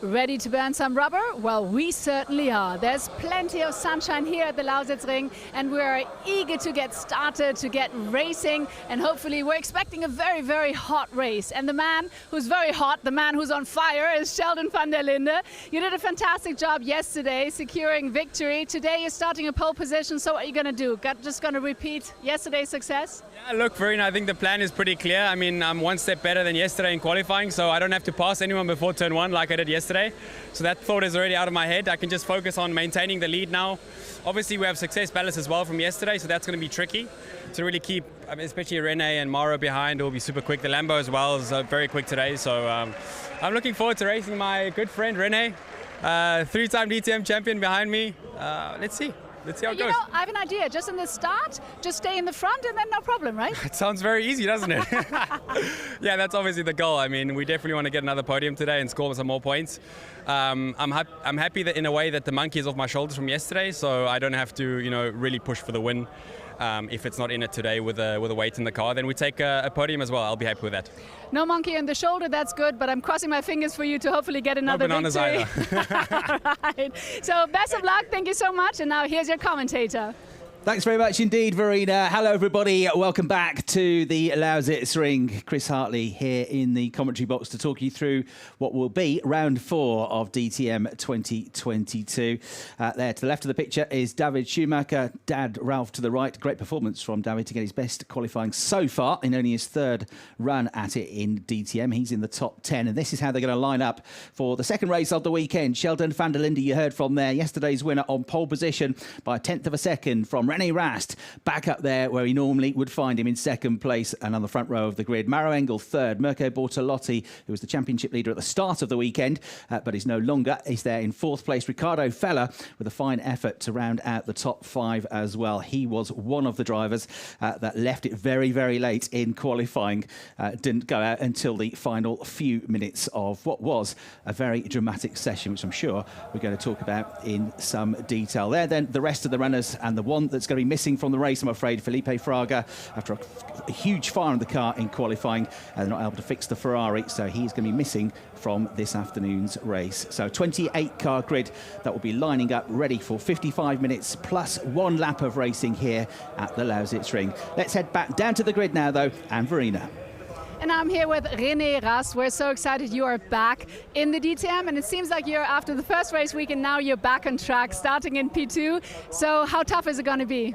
Ready to burn some rubber? Well, we certainly are. There's plenty of sunshine here at the Lausitzring, and we're eager to get started, to get racing, and hopefully we're expecting a very, very hot race. And the man who's very hot, the man who's on fire, is Sheldon Van Der Linde. You did a fantastic job yesterday securing victory. Today you're starting a pole position, so what are you going to do? Just going to repeat yesterday's success? Yeah, look, Verena, I think the plan is pretty clear. I mean, I'm one step better than yesterday in qualifying, so I don't have to pass anyone before turn one like I did yesterday. So that thought is already out of my head. I can just focus on maintaining the lead now. Obviously, we have success ballast as well from yesterday, so that's going to be tricky to really keep, especially Rene and Mauro behind. It will be super quick. The Lambo as well is very quick today, so I'm looking forward to racing my good friend Rene, three-time DTM champion behind me. Let's see. Let's see how it goes. I have an idea. Just in the start, just stay in the front and then no problem, right? It sounds very easy, doesn't it? Yeah, that's obviously the goal. I mean, we definitely want to get another podium today and score some more points. I'm happy that in a way that the monkey is off my shoulders from yesterday, so I don't have to, really push for the win. If it's not in it today with a weight in the car, then we take a podium as well. I'll be happy with that. No monkey on the shoulder, that's good, but I'm crossing my fingers for you to hopefully get another victory. Right. So best of luck, thank you so much, and now here's your commentator. Thanks very much indeed, Verena. Hello, everybody. Welcome back to the Lausitzring. Chris Hartley here in the commentary box to talk you through what will be round 4 of DTM 2022. There to the left of the picture is David Schumacher, Dad Ralph to the right. Great performance from David to get his best qualifying so far in only his 3rd run at it in DTM. He's in the top 10, and this is how they're going to line up for the second race of the weekend. Sheldon Van Der Linde, you heard from there, yesterday's winner on pole position by a 10th of a second from René Rast, back up there where he normally would find him in 2nd place and on the front row of the grid. Mauro Engel 3rd, Mirko Bortolotti, who was the championship leader at the start of the weekend, but is no longer, is there in 4th place. Riccardo Feller with a fine effort to round out the top 5 as well. He was one of the drivers that left it very, very late in qualifying. Didn't go out until the final few minutes of what was a very dramatic session, which I'm sure we're going to talk about in some detail. There then the rest of the runners, and the one that's going to be missing from the race, I'm afraid, Felipe Fraga, after a huge fire in the car in qualifying, and not able to fix the Ferrari, so he's going to be missing from this afternoon's race. So 28 car grid that will be lining up ready for 55 minutes plus 1 lap of racing here at the Lausitzring. Let's head back down to the grid now though, and Verena. And I'm here with René Rast. We're so excited you are back in the DTM, and it seems like you're after the first race weekend, now you're back on track, starting in P2. So how tough is it going to be?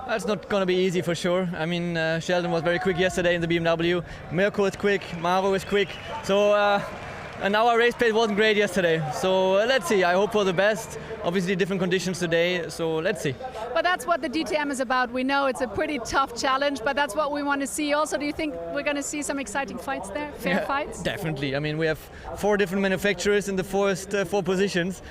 It's not going to be easy for sure. I mean, Sheldon was very quick yesterday in the BMW. Mirko is quick, Mauro is quick. So, and our race pace wasn't great yesterday. So let's see, I hope for the best. Obviously different conditions today, so let's see. But that's what the DTM is about. We know it's a pretty tough challenge, but that's what we want to see. Also, do you think we're going to see some exciting fights there, fair fights? Definitely. I mean, we have 4 different manufacturers in the first 4 positions.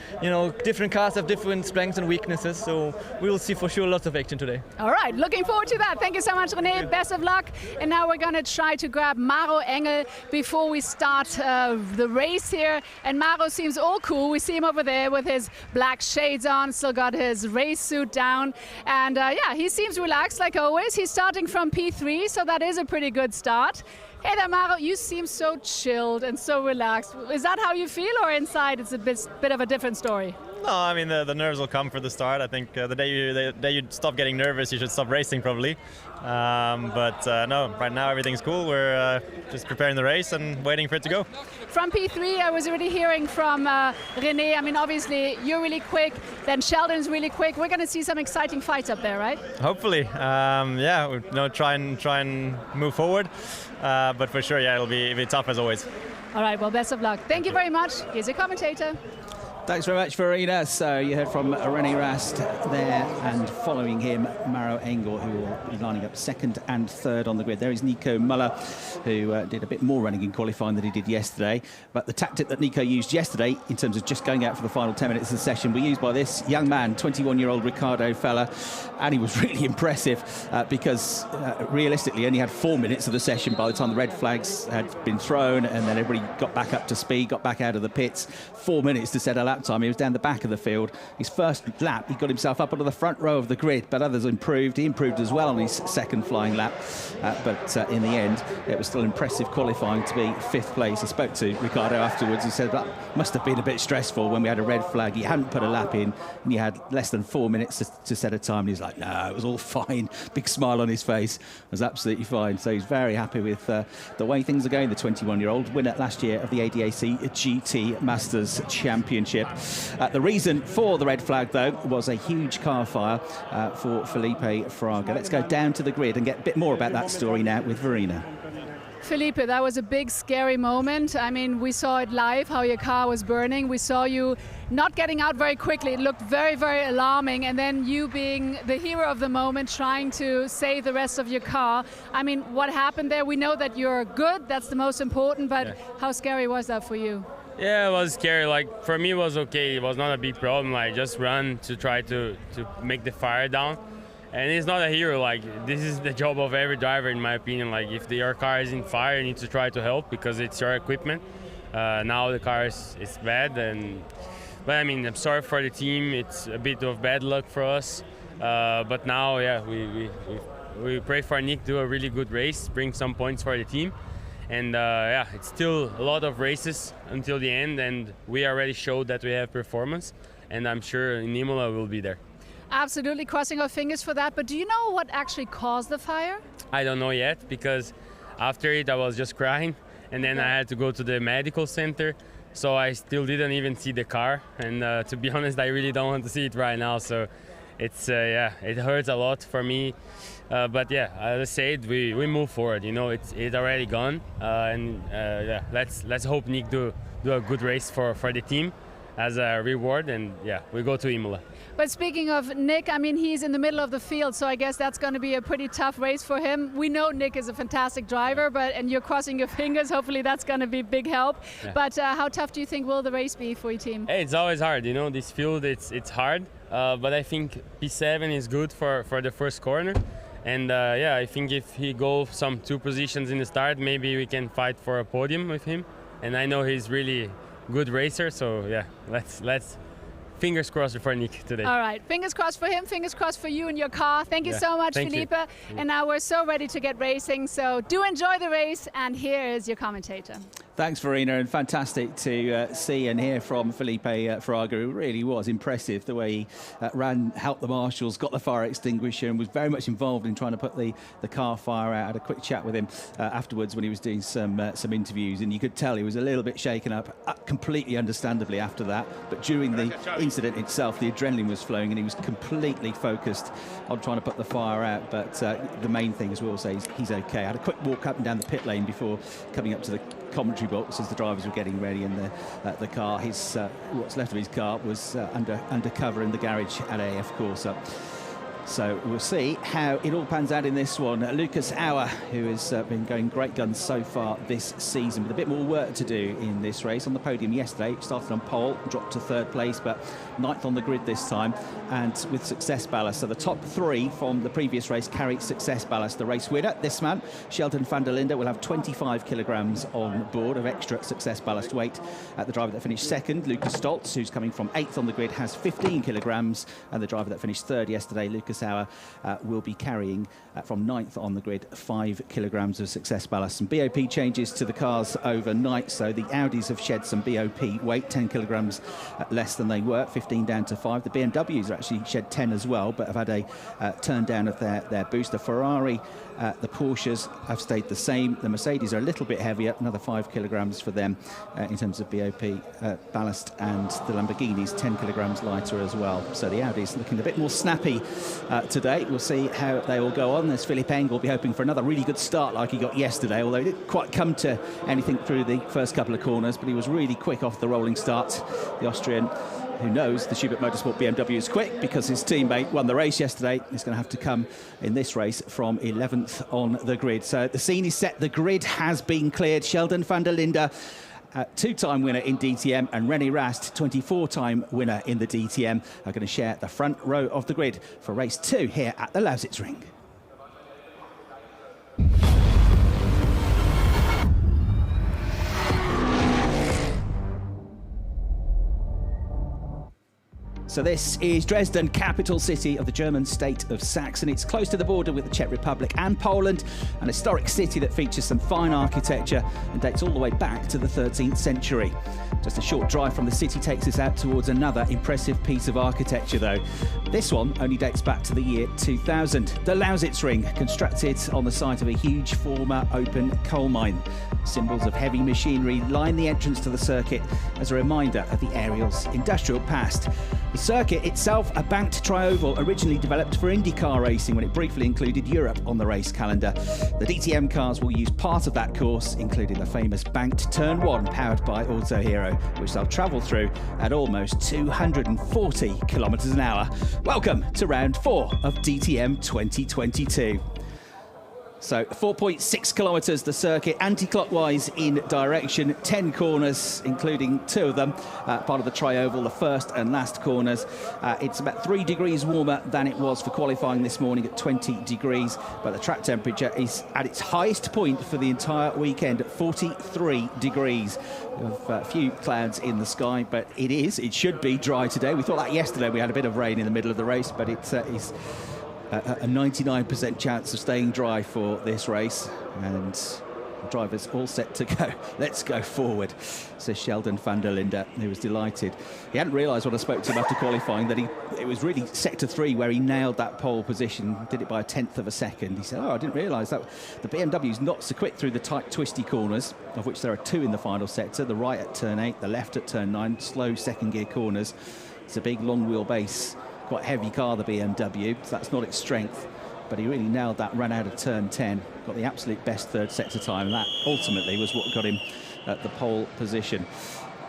Different cars have different strengths and weaknesses, so we will see for sure lots of action today. All right, looking forward to that. Thank you so much, René. Best of luck. And now we're going to try to grab Mauro Engel before we start the race here. And Mauro seems all cool. We see him over there with his black shades on, still got his race suit down, and yeah, he seems relaxed like always. He's starting from P3, so that is a pretty good start. Hey there, Mauro, you seem so chilled and so relaxed. Is that how you feel, or inside it's a bit of a different story? No, I mean the nerves will come for the start. I think the day you stop getting nervous, you should stop racing probably. No, right now everything's cool. We're just preparing the race and waiting for it to go. From P3, I was already hearing from René. I mean, obviously you're really quick. Then Sheldon's really quick. We're going to see some exciting fights up there, right? Hopefully, yeah. Try and move forward. But for sure, yeah, it'll be tough as always. All right. Well, best of luck. Thank you very much. Here's your commentator. Thanks very much, Verena. So you heard from René Rast there, and following him, Mauro Engel, who will be lining up 2nd and 3rd on the grid. There is Nico Muller, who did a bit more running in qualifying than he did yesterday. But the tactic that Nico used yesterday, in terms of just going out for the final 10 minutes of the session, were used by this young man, 21-year-old Riccardo Feller. And he was really impressive because realistically only had 4 minutes of the session by the time the red flags had been thrown, and then everybody got back up to speed, got back out of the pits. 4 minutes to set a lap lap time. He was down the back of the field. His first lap, he got himself up onto the front row of the grid, but others improved. He improved as well on his second flying lap. But in the end, it was still impressive qualifying to be 5th place. I spoke to Ricardo afterwards. He said that must have been a bit stressful when we had a red flag. He hadn't put a lap in, and he had less than 4 minutes to set a time. And he's like, no, it was all fine. Big smile on his face. It was absolutely fine. So he's very happy with the way things are going. The 21-year-old winner last year of the ADAC GT Masters Championship. The reason for the red flag, though, was a huge car fire for Felipe Fraga. Let's go down to the grid and get a bit more about that story now with Verena. Felipe, that was a big, scary moment. I mean, we saw it live, how your car was burning. We saw you not getting out very quickly. It looked very, very alarming. And then you being the hero of the moment, trying to save the rest of your car. I mean, what happened there? We know that you're good. That's the most important. But how scary was that for you? Yeah, it was scary. Like, for me, it was okay. It was not a big problem. Like, just run to try to make the fire down. And it's not a hero. Like, this is the job of every driver, in my opinion. Like, if your car is in fire, you need to try to help because it's your equipment. Now the car is bad, but I mean, I'm sorry for the team. It's a bit of bad luck for us. But now, yeah, we pray for Nick to do a really good race, bring some points for the team. And yeah, it's still a lot of races until the end, and we already showed that we have performance. And I'm sure in Imola we'll be there. Absolutely, crossing our fingers for that. But do you know what actually caused the fire? I don't know yet, because after it I was just crying, and then I had to go to the medical center, so I still didn't even see the car. And to be honest, I really don't want to see it right now. So it's yeah, it hurts a lot for me. But yeah, as I said, we move forward. You know, it's already gone, and yeah, let's hope Nick do a good race for the team as a reward, and yeah, we go to Imola. But speaking of Nick, I mean, he's in the middle of the field, so I guess that's going to be a pretty tough race for him. We know Nick is a fantastic driver, and you're crossing your fingers. Hopefully that's going to be big help. Yeah. But how tough do you think will the race be for your team? Hey, it's always hard, you know, this field, it's hard. But I think P7 is good for the first corner. And yeah, I think if he goes some 2 positions in the start, maybe we can fight for a podium with him. And I know he's really good racer, so yeah, let's fingers crossed for Nick today. All right, fingers crossed for him, fingers crossed for you and your car. Thank you so much, Felipe. And now we're so ready to get racing, so do enjoy the race, and here is your commentator. Thanks, Verena, and fantastic to see and hear from Felipe Fraga, who really was impressive the way he ran, helped the marshals, got the fire extinguisher, and was very much involved in trying to put the car fire out. I had a quick chat with him afterwards when he was doing some interviews, and you could tell he was a little bit shaken up, completely understandably after that. But during the incident itself, the adrenaline was flowing, and he was completely focused on trying to put the fire out. But the main thing, as we'll say, is he's okay. I had a quick walk up and down the pit lane before coming up to the commentary box as the drivers were getting ready, and the car, what's left of his car, was under cover in the garage at AF Corsa. So we'll see how it all pans out in this one. Lucas Auer, who has been going great guns so far this season, with a bit more work to do in this race. On the podium yesterday, started on pole, dropped to 3rd place, but 9th on the grid this time, and with success ballast. So the top 3 from the previous race carry success ballast. The race winner, this man, Sheldon Van Der Linde, will have 25 kilograms on board of extra success ballast weight. The driver that finished 2nd, Lucas Stoltz, who's coming from 8th on the grid, has 15 kilograms, and the driver that finished 3rd yesterday, Lucas Auer, will be carrying from 9th on the grid 5 kilograms of success ballast. Some BOP changes to the cars overnight, so the Audis have shed some BOP weight, 10 kilograms less than they were, 15 down to 5. The BMWs are actually shed 10 as well, but have had a turn down of their booster. Ferrari, the Porsches have stayed the same. The Mercedes are a little bit heavier, another 5 kilograms for them in terms of BOP ballast, and the Lamborghinis 10 kilograms lighter as well. So the Audis looking a bit more snappy today. We'll see how they all go on. There's Philipp Eng will be hoping for another really good start like he got yesterday, although he didn't quite come to anything through the first couple of corners, but he was really quick off the rolling start. The Austrian, who knows the Schubert Motorsport BMW is quick because his teammate won the race yesterday, is going to have to come in this race from 11th on the grid. So the scene is set. The grid has been cleared. Sheldon Van Der Linde, 2-time winner in DTM, and René Rast, 24-time winner in the DTM, are going to share the front row of the grid for race 2 here at the Lausitzring. So this is Dresden, capital city of the German state of Saxony. It's close to the border with the Czech Republic and Poland, an historic city that features some fine architecture and dates all the way back to the 13th century. Just a short drive from the city takes us out towards another impressive piece of architecture though. This one only dates back to the year 2000. The Lausitzring, constructed on the site of a huge former open coal mine. Symbols of heavy machinery line the entrance to the circuit as a reminder of the area's industrial past. The circuit itself, a banked trioval originally developed for IndyCar racing when it briefly included Europe on the race calendar. The DTM cars will use part of that course, including the famous banked Turn 1 powered by Auto Hero, which they'll travel through at almost 240 kilometres an hour. Welcome to round 4 of DTM 2022. So 4.6 kilometres the circuit, anti-clockwise in direction, 10 corners, including 2 of them, part of the trioval, the first and last corners. It's about 3 degrees warmer than it was for qualifying this morning at 20 degrees, but the track temperature is at its highest point for the entire weekend at 43 degrees. A few clouds in the sky, but it should be dry today. We thought that yesterday. We had a bit of rain in the middle of the race, but it is a 99% chance of staying dry for this race, and the drivers all set to go. Let's go forward, says Sheldon Van Der Linde, who was delighted. He hadn't realised when I spoke to him after qualifying that it was really sector 3 where he nailed that pole position, did it by 1/10 of a second. He said, I didn't realise that the BMW's not so quick through the tight twisty corners, of which there are 2 in the final sector, the right at turn 8, the left at turn 9, slow second gear corners. It's a big long wheelbase, quite heavy car, the BMW, so that's not its strength, but he really nailed that run out of turn 10, got the absolute best third sector time, and that ultimately was what got him at the pole position.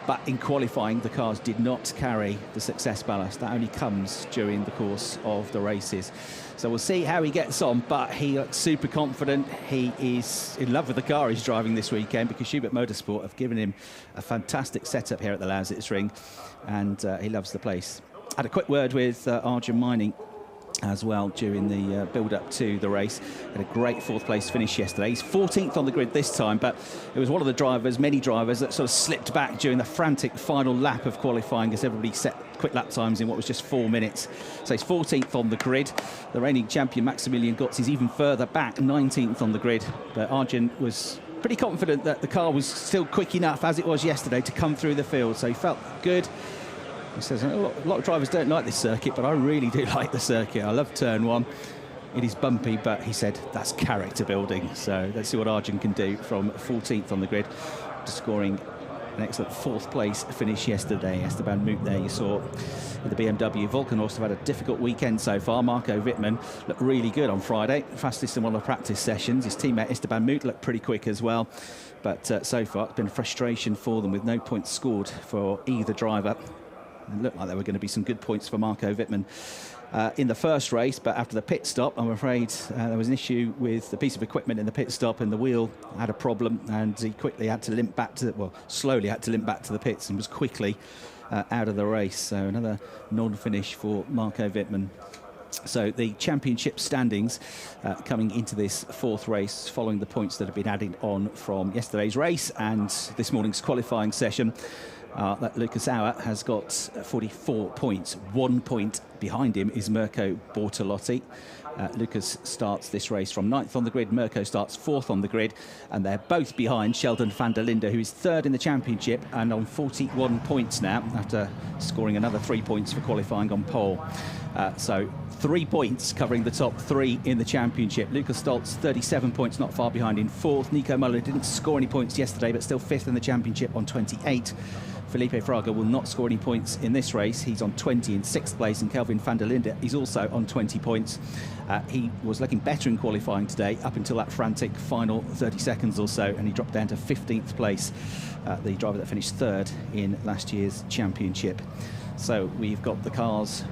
But in qualifying, the cars did not carry the success ballast. That only comes during the course of the races. So we'll see how he gets on, but he looks super confident. He is in love with the car he's driving this weekend, because Schubert Motorsport have given him a fantastic setup here at the Lausitzring, and he loves the place. Had a quick word with Arjun Mining as well during the build-up to the race. Had a great 4th place finish yesterday. He's 14th on the grid this time, but it was one of the drivers, many drivers, that sort of slipped back during the frantic final lap of qualifying as everybody set quick lap times in what was just 4 minutes. So he's 14th on the grid. The reigning champion Maximilian Götz is even further back, 19th on the grid. But Arjun was pretty confident that the car was still quick enough, as it was yesterday, to come through the field. So he felt good. He says, a lot of drivers don't like this circuit, but I really do like the circuit. I love turn 1. It is bumpy, but he said that's character building. So let's see what Arjun can do from 14th on the grid to scoring an excellent 4th place finish yesterday. Esteban Moot there, you saw with the BMW. Volkenhorst have had a difficult weekend so far. Marco Wittmann looked really good on Friday, fastest in one of the practice sessions. His teammate Esteban Moot looked pretty quick as well. But so far, it's been a frustration for them with no points scored for either driver. It looked like there were going to be some good points for Marco Wittmann in the first race, but after the pit stop, I'm afraid there was an issue with the piece of equipment in the pit stop, and the wheel had a problem, and he quickly had to limp back to, slowly had to limp back to the pits, and was quickly out of the race. So another non-finish for Marco Wittmann. So the championship standings coming into this 4th race, following the points that have been added on from yesterday's race and this morning's qualifying session. That Lucas Auer has got 44 points. 1 point behind him is Mirko Bortolotti. Lucas starts this race from 9th on the grid. Mirko starts 4th on the grid. And they're both behind Sheldon Van Der Linde, who is 3rd in the championship and on 41 points now, after scoring another 3 points for qualifying on pole. So 3 points covering the top 3 in the championship. Lucas Stoltz, 37 points, not far behind in 4th. Nico Muller didn't score any points yesterday, but still 5th in the championship on 28. Felipe Fraga will not score any points in this race. He's on 20 in 6th place, and Kelvin Van Der Linde is also on 20 points. He was looking better in qualifying today, up until that frantic final 30 seconds or so, and he dropped down to 15th place, the driver that finished 3rd in last year's championship. So we've got the cars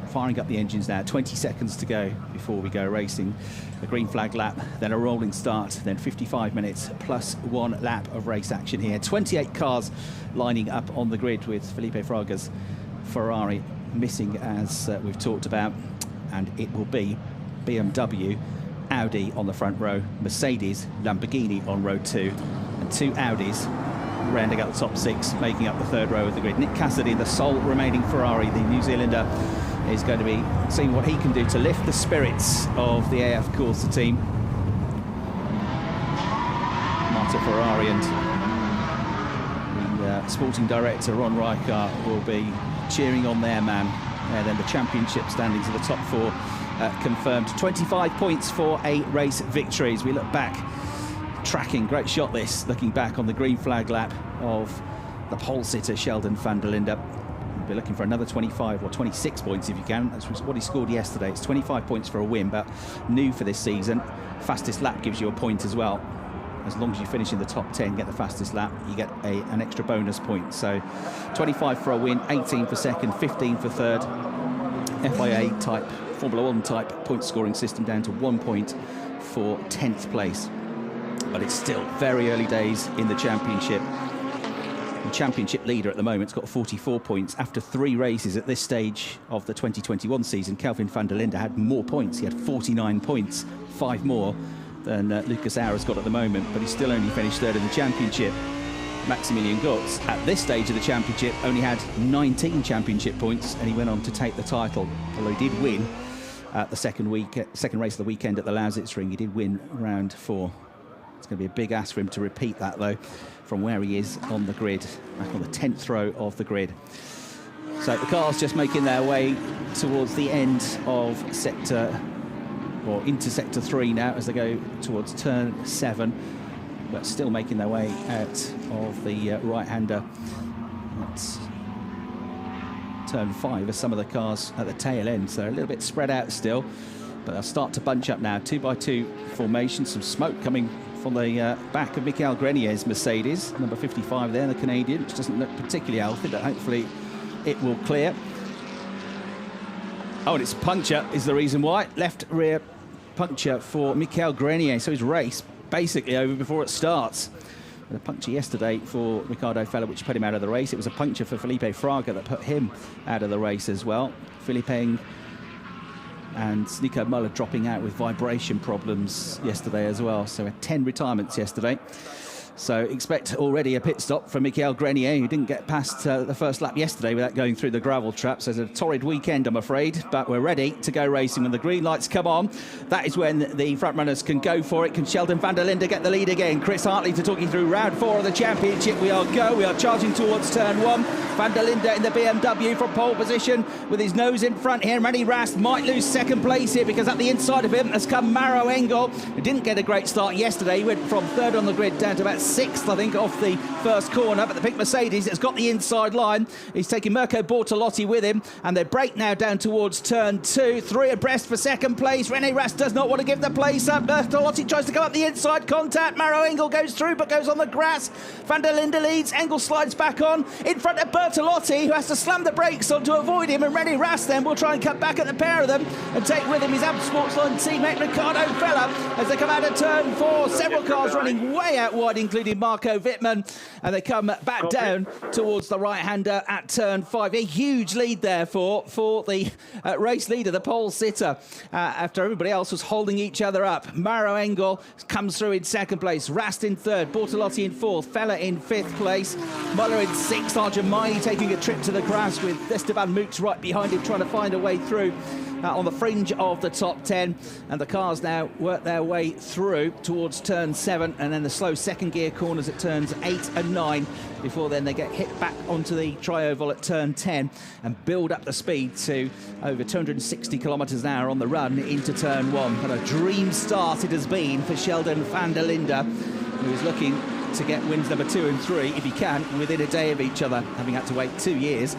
firing up the engines now. 20 seconds to go before we go racing. A green flag lap, then a rolling start, then 55 minutes plus 1 lap of race action here. 28 cars lining up on the grid, with Felipe Fraga's Ferrari missing, as we've talked about, and it will be BMW, Audi on the front row, Mercedes, Lamborghini on row 2, and 2 Audis rounding out the top 6, making up the third row of the grid. Nick Cassidy, the sole remaining Ferrari, the New Zealander, is going to be seeing what he can do to lift the spirits of the AF Corsa team. Marta Ferrari and the sporting director Ron Rijkaard will be cheering on their man. And then the championship standings of the top 4 confirmed. 25 points for 8 race victories. We look back, tracking, great shot this, looking back on the green flag lap of the pole sitter Sheldon Van Der Linde. We'll be looking for another 25 or 26 points if you can. That's what he scored yesterday. It's 25 points for a win, but new for this season. Fastest lap gives you a point as well. As long as you finish in the top 10, get the fastest lap, you get an extra bonus point. So 25 for a win, 18 for second, 15 for third. FIA type, Formula 1 type point scoring system down to 1 point for 10th place. But it's still very early days in the championship. The championship leader at the moment's got 44 points. After 3 races at this stage of the 2021 season, Kelvin Van Der Linde had more points. He had 49 points, 5 more than Lucas Aura's got at the moment, but he's still only finished third in the championship. Maximilian Gotz, at this stage of the championship, only had 19 championship points, and he went on to take the title. Although he did win at the second race of the weekend at the Lausitzring. He did win round 4. It's going to be a big ask for him to repeat that, though, from where he is on the grid, back on the 10th row of the grid. So the cars just making their way towards the end of into sector 3 now as they go towards turn 7, but still making their way out of the right-hander at turn 5 as some of the cars at the tail end, so a little bit spread out still, but they'll start to bunch up now. 2x2 formation, some smoke coming from the back of Michael Grenier's Mercedes, number 55 there, the Canadian, which doesn't look particularly healthy, but hopefully it will clear. Oh, and it's puncture is the reason why. Left rear puncture for Michael Grenier, so his race basically over before it starts. A puncture yesterday for Ricardo Feller, which put him out of the race. It was a puncture for Felipe Fraga that put him out of the race as well. Felipe and Nico Muller dropping out with vibration problems yesterday as well. So 10 retirements yesterday. So expect already a pit stop for Michael Grenier, who didn't get past the first lap yesterday without going through the gravel traps. So it's a torrid weekend, I'm afraid, but we're ready to go racing. When the green lights come on, that is when the front runners can go for it. Can Sheldon Van Der Linde get the lead again? Chris Hartley to talk you through round 4 of the championship. We are charging towards turn 1. Van Der Linde in the BMW from pole position with his nose in front here. Rennie Rast might lose second place here because at the inside of him has come Maro Engel, who didn't get a great start yesterday. He went from 3rd on the grid down to about 6th, I think, off the first corner, but the pink Mercedes has got the inside line. He's taking Mirko Bortolotti with him, and they break now down towards turn 2. 3 abreast for second place. Rennie Rast does not want to give the place up. Bortolotti tries to come up the inside contact. Maro Engel goes through, but goes on the grass. Van Der Linde leads. Engel slides back on in front of Bortolotti, who has to slam the brakes on to avoid him, and Rennie Rast then will try and cut back at the pair of them and take with him his Abt Sportsline teammate Ricardo Feller as they come out of turn 4. Several cars running way out wide, including Marco Wittmann, and they come back down towards the right-hander at turn 5. A huge lead there for the race leader, the pole sitter, after everybody else was holding each other up. Maro Engel comes through in second place, Rast in 3rd, Bortolotti in 4th, Feller in 5th place, Muller in 6th, Arjamai taking a trip to the grass with Esteban Mooks right behind him trying to find a way through on the fringe of the top 10, and the cars now work their way through towards turn 7, and then the slow second gear corners at turns 8 and 9 before then they get hit back onto the tri-oval at turn 10 and build up the speed to over 260 kilometres an hour on the run into turn 1. But a dream start it has been for Sheldon Van Der Linde, who is looking to get wins number 2 and 3, if he can, within a day of each other, having had to wait 2 years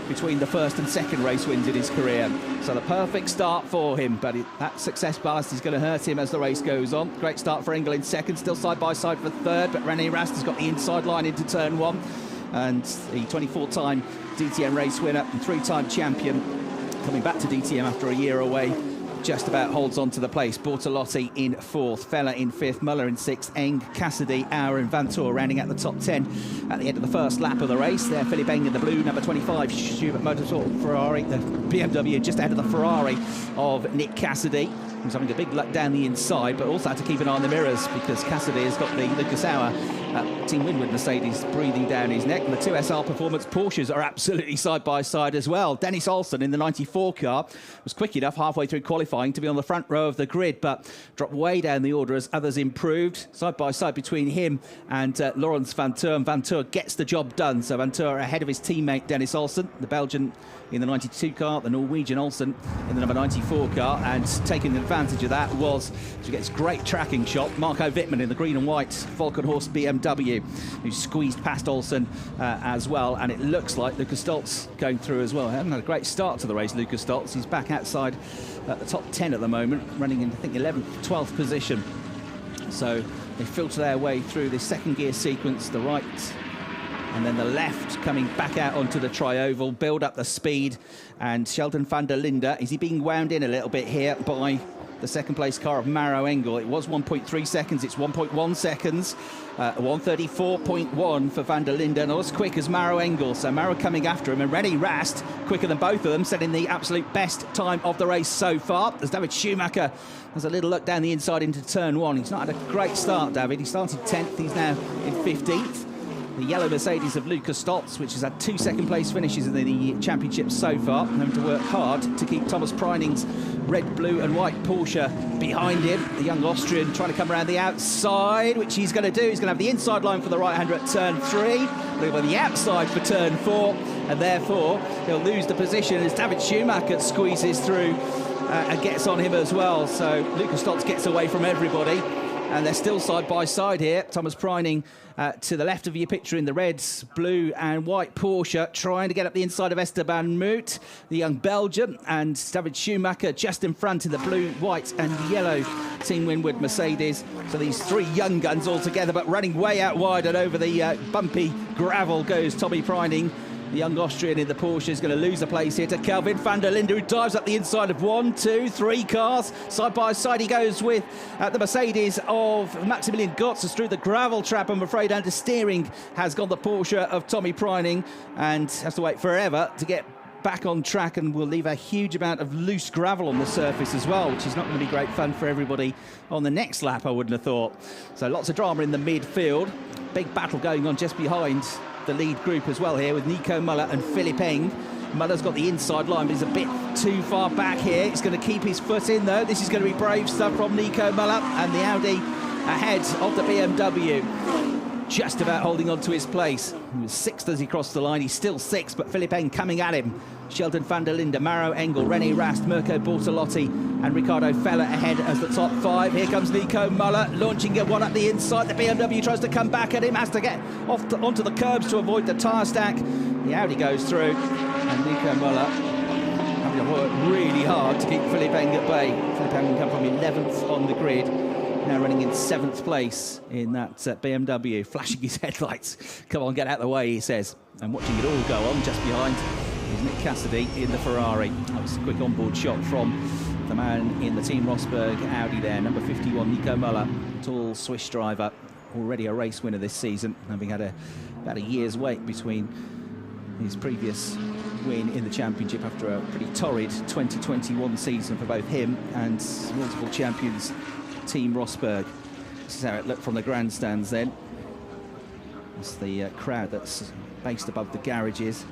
between the first and second race wins in his career. So the perfect start for him, but that success ballast is going to hurt him as the race goes on. Great start for Engel in 2nd, still side by side for 3rd, but Rennie Rast has got the inside line into turn 1, and the 24-time DTM race winner and 3-time champion coming back to DTM after a year away just about holds on to the place. Bortolotti in 4th, Feller in 5th, Muller in 6th, Eng, Cassidy, Aura and Vantour rounding out the top 10 at the end of the first lap of the race. There, Philippe Eng in the blue, number 25, Schubert Motorsport Ferrari, the BMW just ahead of the Ferrari of Nick Cassidy, who's having a big luck down the inside, but also had to keep an eye on the mirrors because Cassidy has got the Lucas Aura Team Winwood Mercedes breathing down his neck. And the 2SR Performance Porsches are absolutely side by side as well. Dennis Olsen in the 94 car was quick enough halfway through qualifying to be on the front row of the grid, but dropped way down the order as others improved. Side by side between him and Laurens Van Teur. Van Teur gets the job done. So Van Teur ahead of his teammate Dennis Olsen, the Belgian in the 92 car, the Norwegian Olsen in the number 94 car, and taking advantage of that was, to get this great tracking shot, Marco Wittmann in the green and white Volkenhorst BMW, who squeezed past Olsen as well, and it looks like Lucas Stoltz going through as well. He hasn't had a great start to the race, Lucas Stoltz. He's back outside the top 10 at the moment, running in, I think, 11th, 12th position. So they filter their way through this second gear sequence, the right and then the left coming back out onto the tri-oval, build up the speed, and Sheldon Van Der Linde, is he being wound in a little bit here by the second place car of Maro Engel? It was 1.3 seconds, it's 1.1 seconds, 1:34.1 for Van Der Linde, not as quick as Maro Engel, so Maro coming after him, and René Rast quicker than both of them, setting the absolute best time of the race so far, as David Schumacher has a little look down the inside into turn one. He's not had a great start, David. He started 10th, he's now in 15th. The yellow Mercedes of Lucas Stoltz, which has had 2 second-place finishes in the championship so far, having to work hard to keep Thomas Preining's red, blue and white Porsche behind him. The young Austrian trying to come around the outside, which he's going to do. He's going to have the inside line for the right-hander at turn 3, looking on the outside for turn 4, and therefore he'll lose the position as David Schumacher squeezes through and gets on him as well. So Lucas Stoltz gets away from everybody. And they're still side by side here. Thomas Preining to the left of your picture in the reds, blue and white Porsche, trying to get up the inside of Esteban Moot, the young Belgian, and David Schumacher just in front in the blue, white and yellow Team Winwood Mercedes. So these 3 young guns all together, but running way out wide and over the bumpy gravel goes Tommy Preining. The young Austrian in the Porsche is going to lose a place here to Kelvin Van Der Linde, who dives up the inside of 1, 2, 3 cars. Side by side he goes with the Mercedes of Maximilian Gotts through the gravel trap. I'm afraid under steering has gone the Porsche of Tommy Preining, and has to wait forever to get back on track, and will leave a huge amount of loose gravel on the surface as well, which is not going to be great fun for everybody on the next lap, I wouldn't have thought. So lots of drama in the midfield. Big battle going on just behind the lead group as well here with Nico Muller and Philipp Eng. Muller's got the inside line, but he's a bit too far back here. He's going to keep his foot in though. This is going to be brave stuff from Nico Muller, and the Audi ahead of the BMW. Just about holding on to his place. He was 6th as he crossed the line. He's still 6th, but Philipp Eng coming at him. Sheldon Van Der Linde, Maro Engel, René Rast, Mirko Bortolotti and Ricardo Feller ahead as the top 5. Here comes Nico Muller, launching one up the inside. The BMW tries to come back at him, has to get onto the curbs to avoid the tyre stack. The Audi goes through, and Nico Muller having to work really hard to keep Philipp Eng at bay. Philipp Eng come from 11th on the grid, now running in 7th place in that BMW, flashing his headlights. Come on, get out of the way, he says. And watching it all go on just behind is Nick Cassidy in the Ferrari. That was a quick onboard shot from the man in the Team Rosberg Audi there, number 51, Nico Muller, tall Swiss driver, already a race winner this season, having had about a year's wait between his previous win in the championship after a pretty torrid 2021 season for both him and multiple champions Team Rosberg. This is how it looked from the grandstands then. It's the crowd that's based above the garages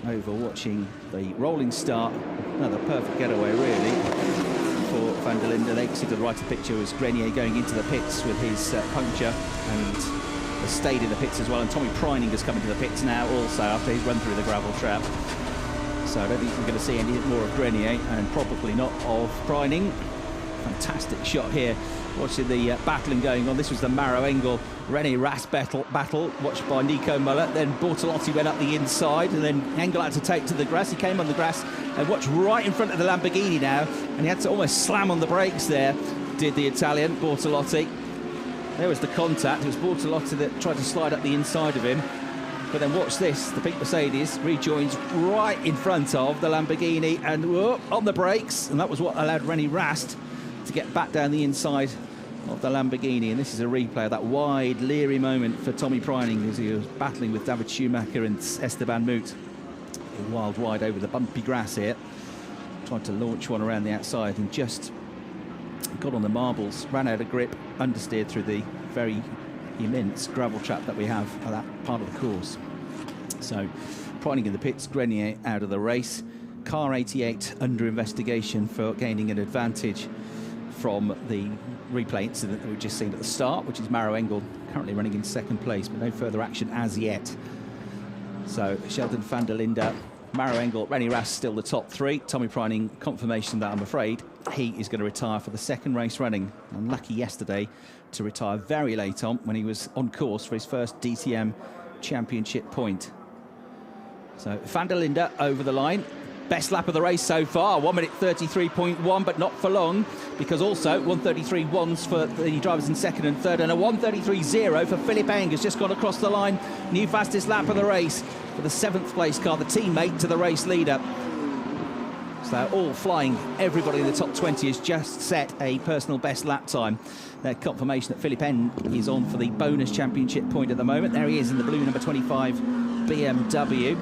over watching the rolling start. Another perfect getaway really for Van Der Linde. They see to the right of the picture was Grenier going into the pits with his puncture, and has stayed in the pits as well, and Tommy Preining has come into the pits now also after he's run through the gravel trap. So I don't think we're going to see any more of Grenier, and probably not of Preining. Fantastic shot here, watching the battling going on. This was the Maro Engel René Rast battle watched by Nico Muller. Then Bortolotti went up the inside, and then Engel had to take to the grass. He came on the grass and watched right in front of the Lamborghini now, and he had to almost slam on the brakes there, did the Italian Bortolotti. There was the contact. It was Bortolotti that tried to slide up the inside of him. But then watch this, the pink Mercedes rejoins right in front of the Lamborghini, and on the brakes, and that was what allowed René Rast to get back down the inside of the Lamborghini. And this is a replay of that wide, leery moment for Tommy Preining as he was battling with David Schumacher and Esteban Moot. Wild wide over the bumpy grass here. Tried to launch one around the outside and just got on the marbles, ran out of grip, understeered through the very immense gravel trap that we have at that part of the course. So, Preining in the pits, Grenier out of the race. Car 88 under investigation for gaining an advantage from the replay incident that we've just seen at the start, which is Maro Engel currently running in second place, but no further action as yet. So Sheldon Van Der Linde, Maro Engel, René Rast still the top three. Tommy Preining, confirmation that I'm afraid he is going to retire for the second race running. Unlucky yesterday to retire very late on when he was on course for his first DTM championship point. So Van Der Linde over the line. Best lap of the race so far, 1 minute 33.1, but not for long, because also 1:33.1s for the drivers in second and third, and a 1:33.0 for Philipp Eng has just gone across the line. New fastest lap of the race for the 7th place car, the teammate to the race leader. So all flying, everybody in the top 20 has just set a personal best lap time. Their confirmation that Philipp Eng is on for the bonus championship point at the moment. There he is in the blue number 25 BMW.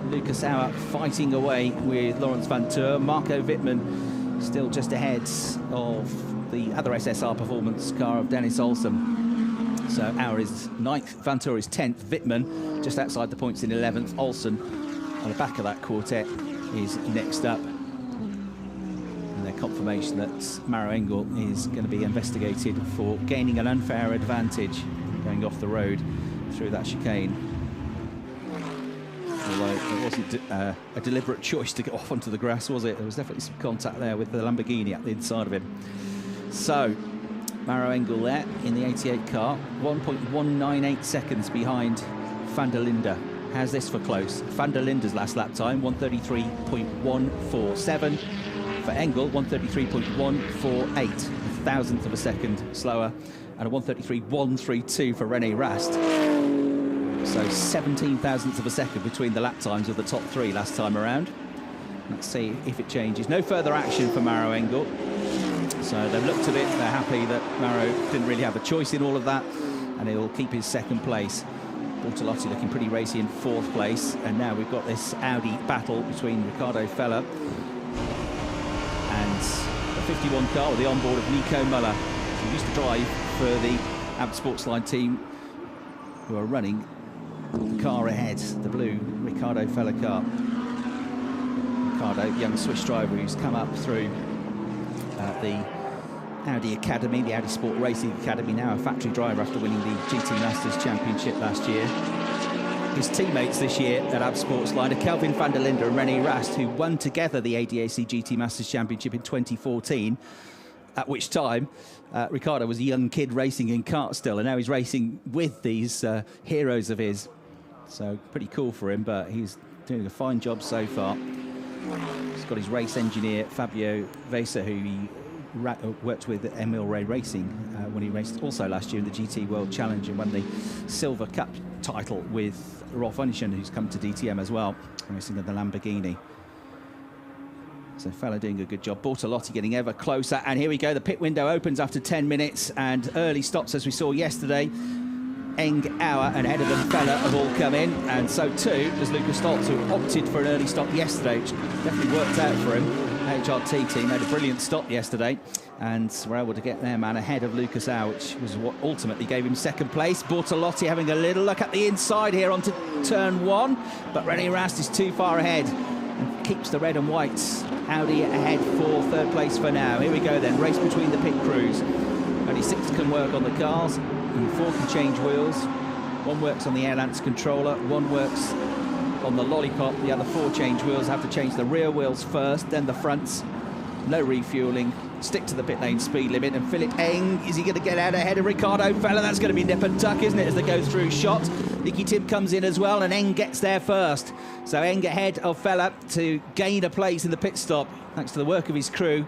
Lucas Auer fighting away with Laurens Vanthoor. Marco Wittmann still just ahead of the other SSR performance car of Dennis Olsen. So Auer is 9th, Vanthoor is 10th, Wittmann just outside the points in 11th. Olsen on the back of that quartet is next up. And their confirmation that Maro Engel is going to be investigated for gaining an unfair advantage going off the road through that chicane. Although it wasn't a deliberate choice to get off onto the grass, was it? There was definitely some contact there with the Lamborghini at the inside of him. So, Maro Engel there in the 88 car, 1.198 seconds behind Van Der Linde. How's this for close? Van Der Linde's last lap time, 1:33.147. For Engel, 1:33.148, a thousandth of a second slower, and a 1:33.132 for René Rast. So 17 thousandths of a second between the lap times of the top three last time around. Let's see if it changes. No further action for Maro Engel. So they've looked at it, they're happy that Maro didn't really have a choice in all of that, and he'll keep his second place. Bortolotti looking pretty racy in 4th place, and now we've got this Audi battle between Ricardo Feller and the 51 car with the onboard of Nico Muller, who used to drive for the Abt Sportsline team, who are running the car ahead, the blue Ricardo Feller car. Ricardo, young Swiss driver who's come up through the Audi Academy, the Audi Sport Racing Academy, now a factory driver after winning the GT Masters Championship last year. His teammates this year at Abt Sportsline are Kelvin Van Der Linde and René Rast, who won together the ADAC GT Masters Championship in 2014, at which time Ricardo was a young kid racing in karts still, and now he's racing with these heroes of his. So pretty cool for him, but he's doing a fine job so far. He's got his race engineer, Fabio Vesa, who he worked with at Emil Ray Racing when he raced also last year in the GT World Challenge and won the Silver Cup title with Rolf Unishen, who's come to DTM as well, racing in the Lamborghini. So Feller doing a good job. Bortolotti getting ever closer, and here we go. The pit window opens after 10 minutes, and early stops as we saw yesterday. Eng, Auer and ahead of them Feller have all come in, and so too does Lucas Stoltz, who opted for an early stop yesterday, which definitely worked out for him. HRT team made a brilliant stop yesterday and were able to get their man ahead of Lucas Auer, which was what ultimately gave him second place. Bortolotti having a little look at the inside here onto turn 1, but René Rast is too far ahead and keeps the red and whites Audi ahead for 3rd place for now. Here we go then, race between the pit crews. Only 6 can work on the cars, and 4 can change wheels. 1 works on the Air Lance controller, 1 works on the Lollipop. The other 4 change wheels have to change the rear wheels first, then the fronts. No refueling, stick to the pit lane speed limit. And Philipp Eng, is he going to get out ahead of Ricardo Feller? That's going to be nip and tuck, isn't it, as they go through shot. Nicky Tim comes in as well, and Eng gets there first. So Eng ahead of Feller to gain a place in the pit stop, thanks to the work of his crew.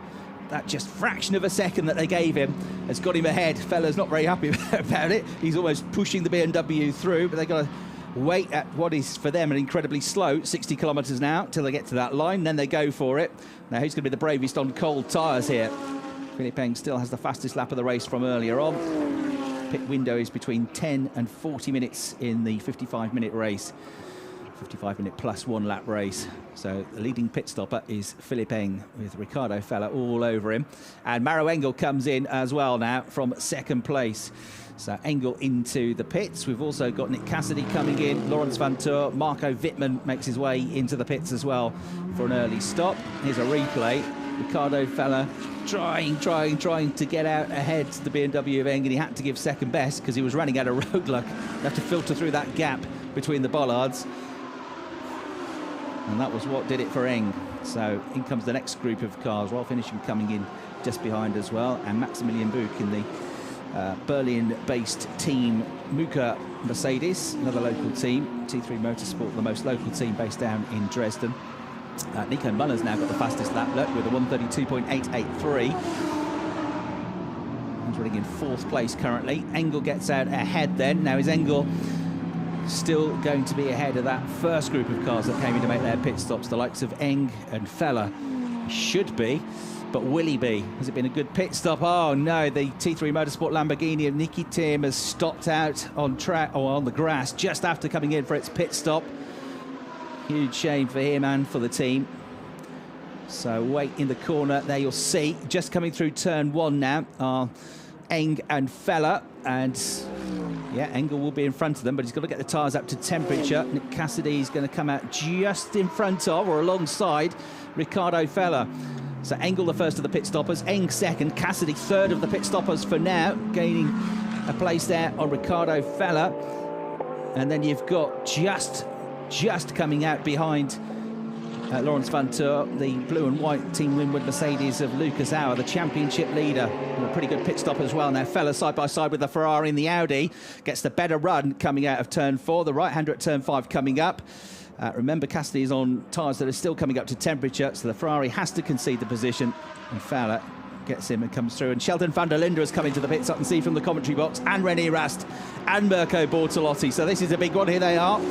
That just fraction of a second that they gave him has got him ahead. Feller's not very happy about it. He's almost pushing the BMW through, but they've got to wait at what is for them an incredibly slow 60 kilometres an hour till they get to that line, then they go for it. Now who's going to be the bravest on cold tyres here? Philipp Eng still has the fastest lap of the race from earlier on. Pit window is between 10 and 40 minutes in the 55-minute race. 55-minute plus 1 lap race. So the leading pit stopper is Philipp Eng with Ricardo Feller all over him. And Maro Engel comes in as well now from 2nd place. So Engel into the pits. We've also got Nick Cassidy coming in, Laurens Vanthoor, Marco Wittmann makes his way into the pits as well for an early stop. Here's a replay. Ricardo Feller trying to get out ahead to the BMW of Eng, and he had to give second best because he was running out of road luck. They have to filter through that gap between the bollards. And that was what did it for Eng. So in comes the next group of cars. Royal Finishing coming in just behind as well, and Maximilian Buch in the Berlin-based team Muka Mercedes, another local team. T3 Motorsport, the most local team based down in Dresden. Nico Muller's now got the fastest lap look with a 1:32.883. He's running in 4th place currently. Engel gets out ahead then. Now is Engel still going to be ahead of that first group of cars that came in to make their pit stops, the likes of Eng and Feller? Should be. But will he be? Has it been a good pit stop? Oh no, the T3 Motorsport Lamborghini of Nicky Tim has stopped out on track or on the grass just after coming in for its pit stop. Huge shame for him and for the team. So wait in the corner there, you'll see just coming through turn 1 now are Eng and Feller, and yeah, Engel will be in front of them, but he's got to get the tyres up to temperature. Nick Cassidy is going to come out just in front of or alongside Ricardo Feller. So Engel the first of the pit stoppers, Eng second, Cassidy third of the pit stoppers for now, gaining a place there on Ricardo Feller. And then you've got just coming out behind Laurens Vanthoor, the blue and white Team Winwood Mercedes of Lucas Auer, the championship leader. A pretty good pit stop as well. Now Feller side by side with the Ferrari and the Audi, gets the better run coming out of turn 4, the right-hander at turn 5 coming up. Remember, Cassidy is on tyres that are still coming up to temperature, so the Ferrari has to concede the position, and Feller gets him and comes through. And Sheldon Van Der Linde has come into the pits, I can see from the commentary box, and René Rast and Mirko Bortolotti. So this is a big one. Here they are.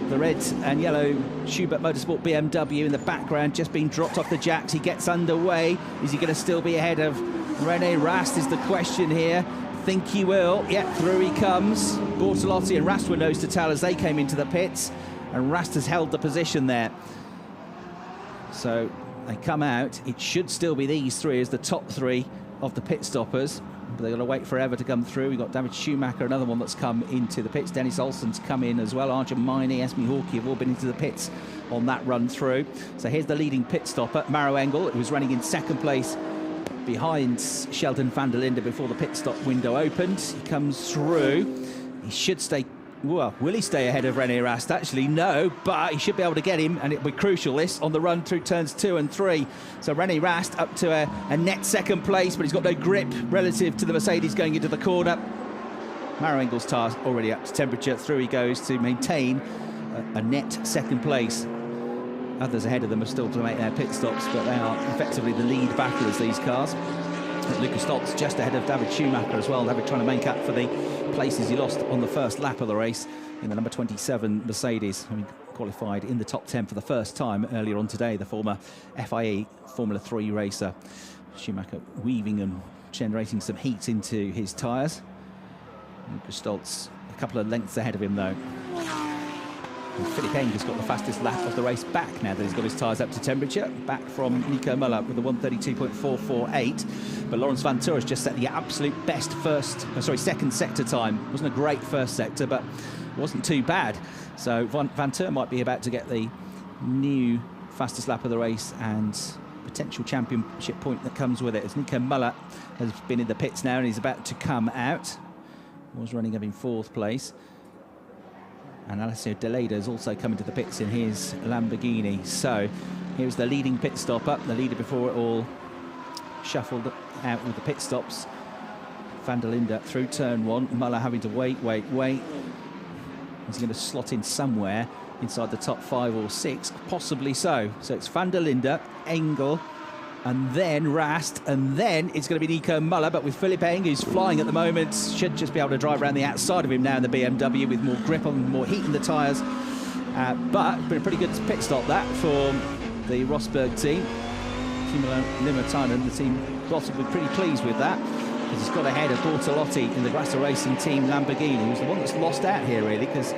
The red and yellow Schubert Motorsport BMW in the background, just being dropped off the jacks. He gets underway. Is he going to still be ahead of René Rast is the question here. Think he will. Yep, through he comes. Bortolotti and Rast were nose to tail as they came into the pits, and Rast has held the position there. So they come out. It should still be these three as the top 3 of the pit stoppers, but they're going to wait forever to come through. We've got David Schumacher, another one that's come into the pits. Dennis Olsen's come in as well. Arjun Maini, Esme Hawkey have all been into the pits on that run through. So here's the leading pit stopper, Maro Engel, who was running in 2nd place behind Sheldon Van Der Linde before the pit stop window opened. He comes through. He should stay. Well, will he stay ahead of René Rast? Actually, no, but he should be able to get him, and it'll be crucial, this, on the run through turns 2 and 3. So René Rast up to a net 2nd place, but he's got no grip relative to the Mercedes going into the corner. Maro Engel's tyre already up to temperature. Through he goes to maintain a net 2nd place. Others ahead of them are still to make their pit stops, but they are effectively the lead battlers, these cars. Lucas Stoltz just ahead of David Schumacher as well. David trying to make up for the places he lost on the first lap of the race in the number 27 Mercedes, having qualified in the top 10 for the first time earlier on today, the former FIA Formula 3 racer. Schumacher weaving and generating some heat into his tyres. Lucas Stoltz a couple of lengths ahead of him though. And Philipp Eng has got the fastest lap of the race back now that he's got his tyres up to temperature, back from Nico Muller with a 1:32.448. But Laurens Vanthoor has just set the absolute best second sector time. Wasn't a great first sector, but wasn't too bad. So Vanthoor might be about to get the new fastest lap of the race and potential championship point that comes with it, as Nico Muller has been in the pits now and he's about to come out. Was running up in 4th place. And Alessio De Leda has also come into the pits in his Lamborghini. So here's the leading pit stopper, the leader before it all shuffled out with the pit stops. Van Der Linde through turn 1. Muller having to wait. He's going to slot in somewhere inside the top 5 or 6, possibly so. So it's Van Der Linde, Engel, and then Rast, and then it's going to be Nico Muller, but with Philipp Eng, who's flying at the moment, should just be able to drive around the outside of him now in the BMW with more grip on, more heat in the tyres. But been a pretty good pit stop that for the Rosberg team. Team Limitanen, the team Boss will be pretty pleased with that, because he's got ahead of Bortolotti in the Grasser Racing Team Lamborghini, who's the one that's lost out here really, because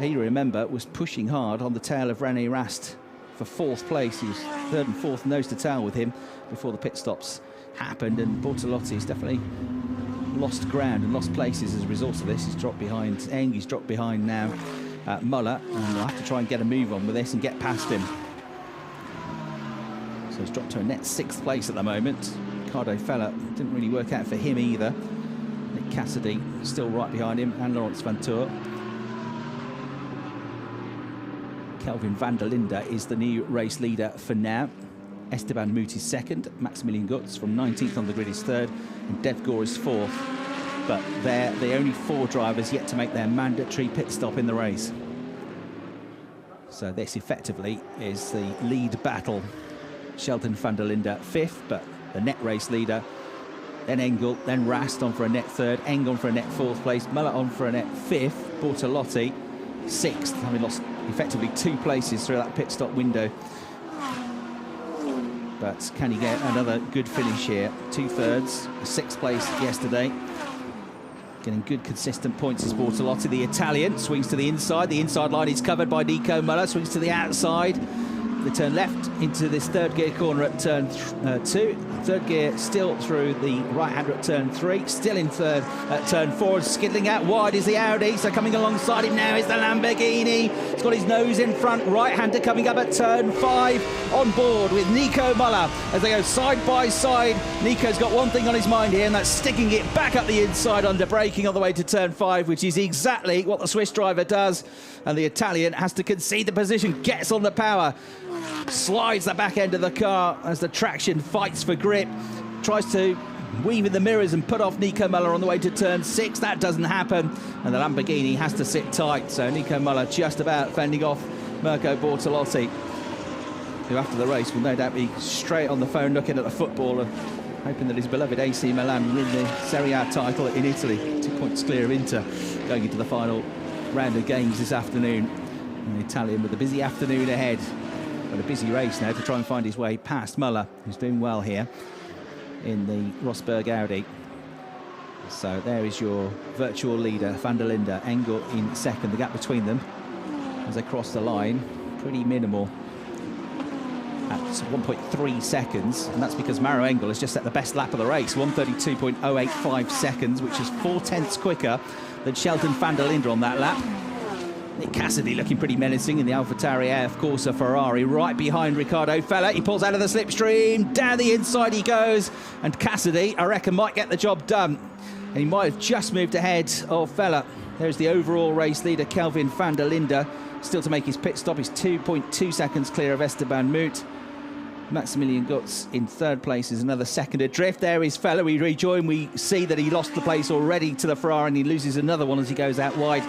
he, remember, was pushing hard on the tail of René Rast for 4th place. He was 3rd and 4th nose to tail with him before the pit stops happened, and Bortolotti's definitely lost ground and lost places as a result of this. He's dropped behind Eng, he's dropped behind now Muller, and we'll have to try and get a move on with this and get past him. So he's dropped to a net 6th place at the moment. Ricardo Feller didn't really work out for him either. Nick Cassidy still right behind him, and Laurens Vanthoor. Kelvin Van Der Linde is the new race leader for now. Esteban Moot is 2nd, Maximilian Gutz from 19th on the grid is 3rd, and Dev Gore is 4th. But they're the only 4 drivers yet to make their mandatory pit stop in the race. So this effectively is the lead battle. Sheldon Van Der Linde 5th, but the net race leader, then Engel, then Rast on for a net 3rd, Eng on for a net 4th place, Muller on for a net 5th, Bortolotti 6th, having lost effectively 2 places through that pit stop window. But can he get another good finish here? 2/3, 6th place yesterday. Getting good consistent points is Bortolotti, the Italian. Swings to the inside line is covered by Nico Muller, swings to the outside. The turn left into this 3rd gear corner at turn 2. 3rd gear still through the right-hander at turn 3. Still in 3rd at turn 4. Skiddling out wide is the Audi. So coming alongside him now is the Lamborghini. He's got his nose in front. Right-hander coming up at turn 5. On board with Nico Muller as they go side by side. Nico's got one thing on his mind here, and that's sticking it back up the inside under braking on the way to turn 5, which is exactly what the Swiss driver does. And the Italian has to concede the position, gets on the power, slides the back end of the car as the traction fights for grip, tries to weave in the mirrors and put off Nico Muller on the way to turn 6. That doesn't happen, and the Lamborghini has to sit tight. So Nico Muller just about fending off Mirko Bortolotti, who after the race will no doubt be straight on the phone looking at the football and hoping that his beloved AC Milan win the Serie A title in Italy. 2 points clear of Inter going into the final round of games this afternoon. And the Italian with a busy afternoon ahead. Got a busy race now to try and find his way past Muller, who's doing well here in the Rosberg Audi. So there is your virtual leader, Van Der Linde. Engel in 2nd. The gap between them as they cross the line, pretty minimal at 1.3 seconds, and that's because Maro Engel has just set the best lap of the race, 1:32.085 seconds, which is 4/10 quicker than Sheldon Van Der Linde on that lap. Nick Cassidy looking pretty menacing in the AlphaTauri AF Corsa Ferrari, right behind Ricardo Feller. He pulls out of the slipstream, down the inside he goes, and Cassidy, I reckon, might get the job done. And he might have just moved ahead of Feller. There's the overall race leader, Kelvin Van Der Linde, still to make his pit stop. He's 2.2 seconds clear of Esteban Moot. Maximilian Gutz in 3rd place is another second adrift. There is Feller. We rejoin. We see that he lost the place already to the Ferrari, and he loses another one as he goes out wide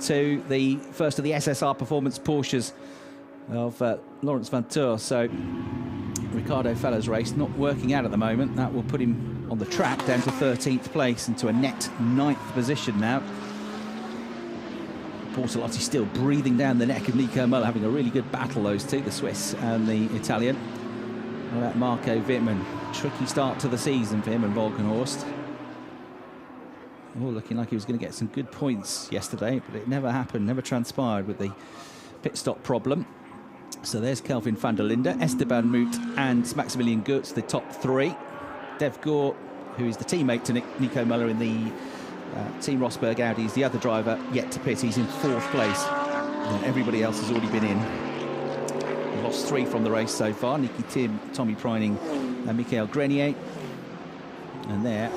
to the first of the SSR Performance Porsches of Laurens Vanthoor. So Ricardo Feller's race not working out at the moment. That will put him on the track down to 13th place and to a net 9th position now. Bortolotti still breathing down the neck of Nico Muller, having a really good battle, those two, the Swiss and the Italian. What about Marco Wittmann? Tricky start to the season for him and Volkenhorst. Oh, looking like he was going to get some good points yesterday, but it never happened, never transpired with the pit stop problem. So there's Kelvin Van Der Linde, Esteban Moot and Maximilian Gutz, the top 3. Dev Gore, who is the teammate to Nico Muller in the Team Rosberg Audi, is the other driver yet to pit. He's in 4th place, and everybody else has already been in. We've lost 3 from the race so far: Nicky Tim, Tommy Preining and Michael Grenier. And there,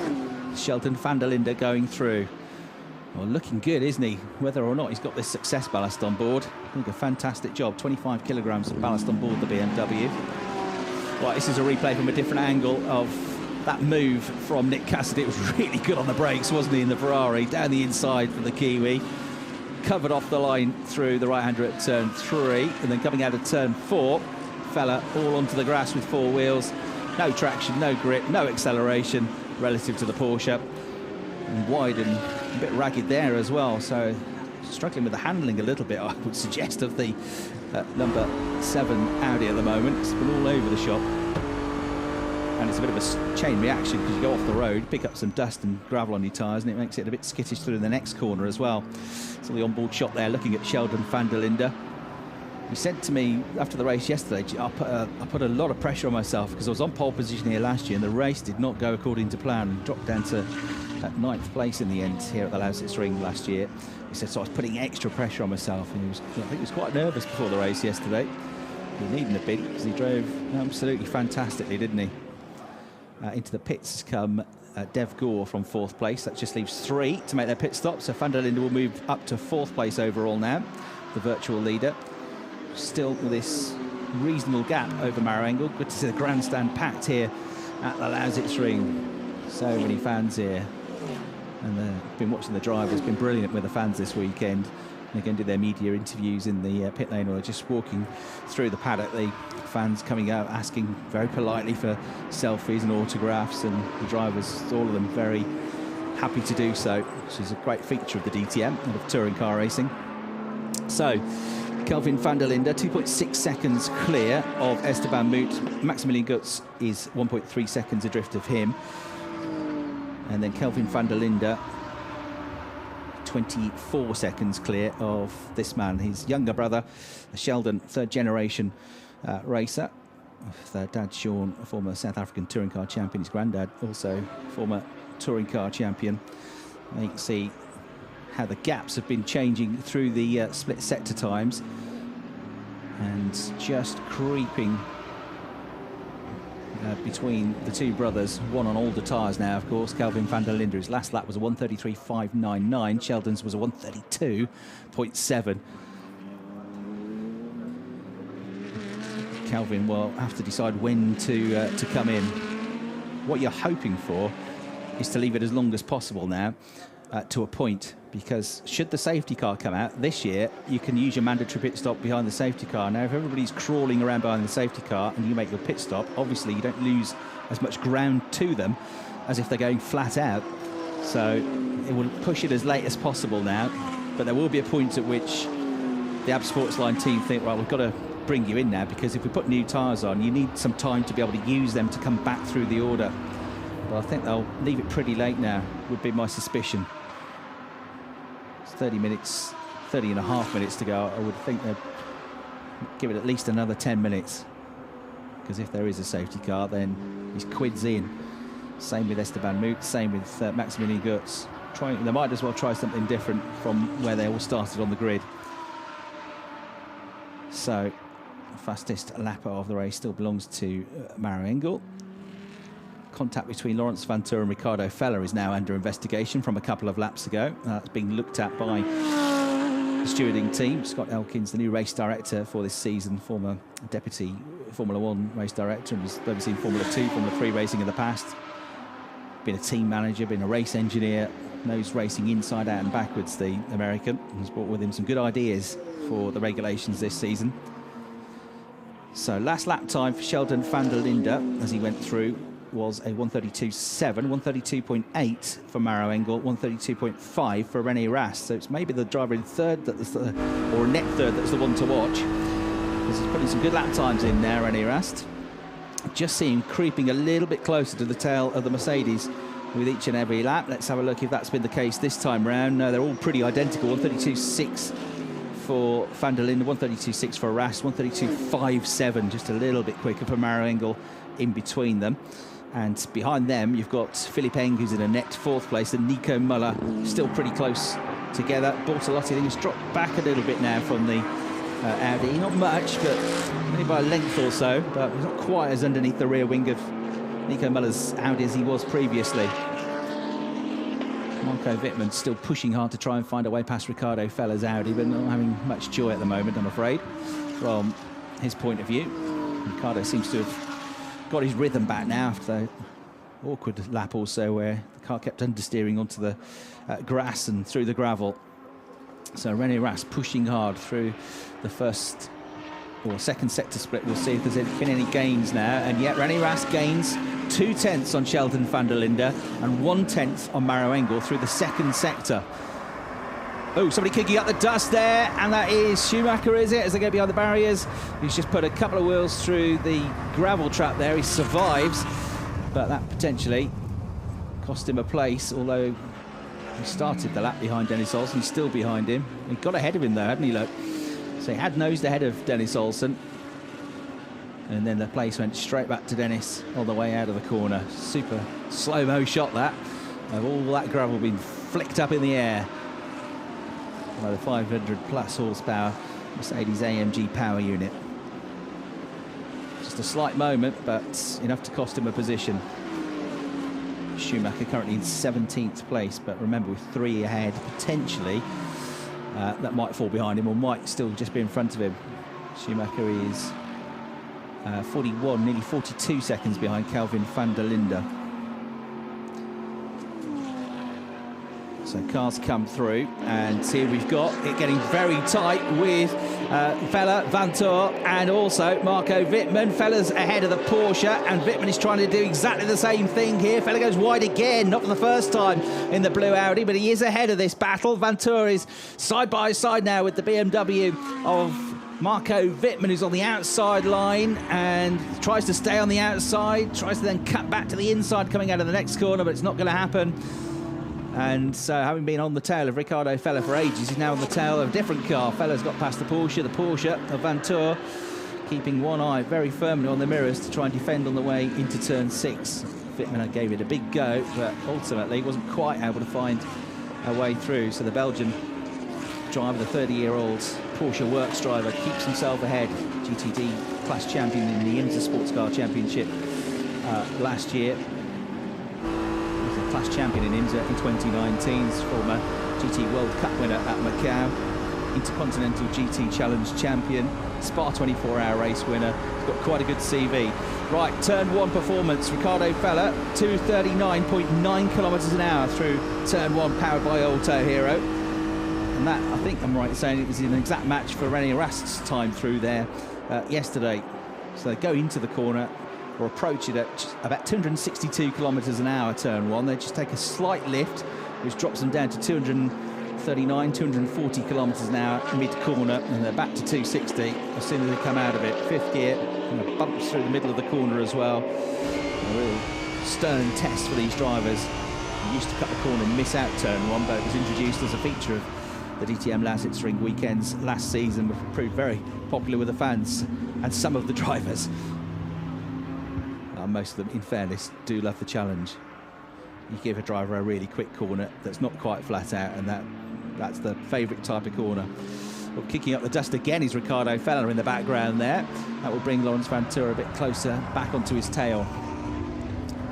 Sheldon Van Der Linde going through. Well, looking good, isn't he? Whether or not he's got this success ballast on board. I think a fantastic job. 25 kilograms of ballast on board the BMW. Right, this is a replay from a different angle of that move from Nick Cassidy. It was really good on the brakes, wasn't he, in the Ferrari? Down the inside for the Kiwi. Covered off the line through the right-hander at turn 3. And then coming out of turn 4, Feller all onto the grass with 4 wheels. No traction, no grip, no acceleration relative to the Porsche. And wide and a bit ragged there as well. So struggling with the handling a little bit, I would suggest, of the number 7 Audi at the moment. It's been all over the shop. And it's a bit of a chain reaction because you go off the road, pick up some dust and gravel on your tyres, and it makes it a bit skittish through the next corner as well. So the onboard shot there, looking at Sheldon Van Der Linde. He said to me after the race yesterday, I put a lot of pressure on myself because I was on pole position here last year and the race did not go according to plan and dropped down to 9th place in the end here at the Lausitzring last year. He said, so I was putting extra pressure on myself, and I think he was quite nervous before the race yesterday. He was needing a bit because he drove absolutely fantastically, didn't he? Into the pits has come Dev Gore from 4th place. That just leaves 3 to make their pit stop. So Van Der Linde will move up to 4th place overall now, the virtual leader. Still with this reasonable gap over Maro Engel. Good to see the grandstand packed here at the Lausitzring. So many fans here. And been watching the drivers, been brilliant with the fans this weekend. They're going to do their media interviews in the pit lane or just walking through the paddock. The fans coming out asking very politely for selfies and autographs, and the drivers, all of them, very happy to do so, which is a great feature of the DTM and of touring car racing. So Kelvin Van Der Linde, 2.6 seconds clear of Esteban Moot. Maximilian Gutz is 1.3 seconds adrift of him. And then Kelvin Van Der Linde, 24 seconds clear of this man, his younger brother, Sheldon, 3rd generation racer. Their dad, Sean, a former South African touring car champion. His granddad, also former touring car champion. And you can see how the gaps have been changing through the split sector times, and just creeping between the two brothers, one on older tyres now, of course. Kelvin Van Der Linde, his last lap was a 1:33.599. Sheldon's was a 1:32.7. Kelvin will have to decide when to come in. What you're hoping for is to leave it as long as possible now, to a point, because should the safety car come out this year, you can use your mandatory pit stop behind the safety car. Now, if everybody's crawling around behind the safety car and you make your pit stop, obviously you don't lose as much ground to them as if they're going flat out. So it will push it as late as possible now, but there will be a point at which the AB Sportsline team think, right, we've got to bring you in now, because if we put new tyres on, you need some time to be able to use them to come back through the order. But I think they'll leave it pretty late now, would be my suspicion. 30 minutes, 30 and a half minutes to go. I would think they'd give it at least another 10 minutes, because if there is a safety car, then he's quids in. Same with Esteban Moot, same with Maximilian Gutz. They might as well try something different from where they all started on the grid. So, the fastest lapper of the race still belongs to Maro Engel. Contact between Laurens Vanthoor and Ricardo Feller is now under investigation from a couple of laps ago. That's being looked at by the stewarding team. Scott Elkins, the new race director for this season, former deputy Formula 1 race director, and has overseen Formula 2, Formula 3 racing in the past. Been a team manager, been a race engineer, knows racing inside out and backwards, the American. He's brought with him some good ideas for the regulations this season. So last lap time for Sheldon Van Der Linde as he went through was a 1:32.7, 1:32.8 for Maro Engel, 1:32.5 for René Rast. So it's maybe the driver in third, or net third, that's the one to watch, because he's putting some good lap times in there, René Rast. Just see him creeping a little bit closer to the tail of the Mercedes with each and every lap. Let's have a look if that's been the case this time round. No, they're all pretty identical. 1:32.6 for Van Der Linde, 1:32.6 for Rast, 1:32.57, just a little bit quicker for Maro Engel in between them. And behind them, you've got Philipp Eng, who's in a net 4th place, and Nico Muller, still pretty close together. Bortolotti, I think, has dropped back a little bit now from the Audi. Not much, but maybe by a length or so, but he's not quite as underneath the rear wing of Nico Muller's Audi as he was previously. Marco Wittmann still pushing hard to try and find a way past Ricardo Feller's Audi, but not having much joy at the moment, I'm afraid, from his point of view. Ricardo seems to have got his rhythm back now after the awkward lap also, where the car kept understeering onto the grass and through the gravel. So René Rast pushing hard through the first or second sector split. We'll see if there's been any gains now, and yet René Rast gains 2/10 on Sheldon Van Der Linde and 1/10 on Maro Engel through the second sector. Oh, somebody kicking up the dust there, and that is Schumacher, is it, as they go behind the barriers? He's just put a couple of wheels through the gravel trap there. He survives, but that potentially cost him a place, although he started the lap behind Dennis Olsen. He's still behind him. He got ahead of him though, hadn't he, look? So he had nosed ahead of Dennis Olsen. And then the place went straight back to Dennis on the way out of the corner. Super slow-mo shot that, of all that gravel being flicked up in the air by the 500 plus horsepower Mercedes AMG power unit. Just a slight moment, but enough to cost him a position. Schumacher currently in 17th place, but remember, with 3 ahead, potentially that might fall behind him or might still just be in front of him. Schumacher is 41, nearly 42 seconds behind Kelvin Van Der Linde. So cars come through, and here we've got it getting very tight with Vella, Vantor, and also Marco Wittmann. Vella's ahead of the Porsche, and Wittmann is trying to do exactly the same thing here. Vella goes wide again, not for the first time in the blue Audi, but he is ahead of this battle. Vantor is side by side now with the BMW of Marco Wittmann, who's on the outside line and tries to stay on the outside, tries to then cut back to the inside coming out of the next corner, but it's not going to happen. And so, having been on the tail of Riccardo Vella for ages, he's now on the tail of a different car. Vella's got past the Porsche of Vantor, keeping one eye very firmly on the mirrors to try and defend on the way into turn 6. Wittmann gave it a big go, but ultimately wasn't quite able to find a way through. So the Belgian driver, the 30-year-old Porsche works driver, keeps himself ahead. GTD class champion in the IMSA Sports Car Championship last year. Class champion in IMSA in 2019, former GT World Cup winner at Macau, Intercontinental GT Challenge champion, Spa 24-hour race winner. He's got quite a good CV. Right, turn 1 performance. Riccardo Vella, 239.9 kilometres an hour through turn 1, powered by Auto Hero. And that, I think I'm right in saying, it was an exact match for René Rast's time through there yesterday. So they go into the corner, or approach it at about 262 kilometres an hour, turn 1. They just take a slight lift, which drops them down to 239, 240 kilometres an hour mid-corner, and they're back to 260 as soon as they come out of it. 5th gear, and bumps through the middle of the corner as well. A real stern test for these drivers. They used to cut the corner and miss out turn 1, but it was introduced as a feature of the DTM Lausitzring weekends last season, which proved very popular with the fans and some of the drivers. Most of them, in fairness, do love the challenge. You give a driver a really quick corner that's not quite flat out, and that's the favourite type of corner. Well, kicking up the dust again is Riccardo Vella in the background there. That will bring Laurens Vantor a bit closer back onto his tail.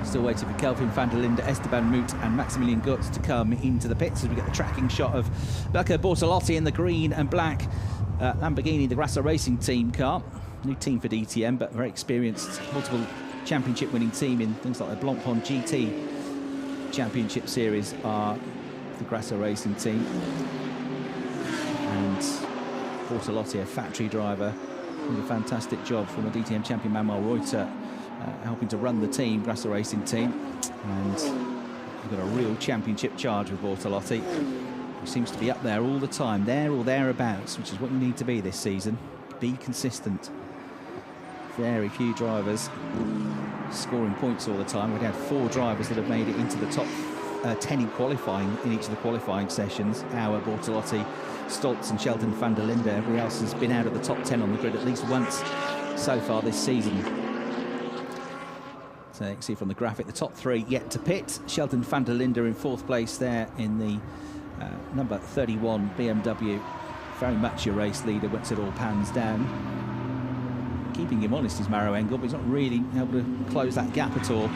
Still waiting for Kelvin Van Der Linde, Esteban Moot and Maximilian Gutz to come into the pits as we get the tracking shot of Luca Bortolotti in the green and black Lamborghini, the Grasso Racing Team car. New team for DTM, but very experienced, multiple championship winning team in things like the Blancpain GT Championship Series are the Grasso Racing Team. And Bortolotti, a factory driver, did a fantastic job from a DTM champion Manuel Reuter, helping to run the team, Grasso Racing Team. And you've got a real championship charge with Bortolotti, who seems to be up there all the time, there or thereabouts, which is what you need to be this season. Be consistent. Very few drivers scoring points all the time. We've had 4 drivers that have made it into the top 10 in qualifying in each of the qualifying sessions. Auer, Bortolotti, Stoltz and Sheldon Van Der Linde. Everybody else has been out of the top 10 on the grid at least once so far this season. So you can see from the graphic, the top 3 yet to pit. Sheldon Van Der Linde in 4th place there in the number 31 BMW. Very much your race leader once it all pans down. Keeping him honest is Maro Engel, but he's not really able to close that gap at all.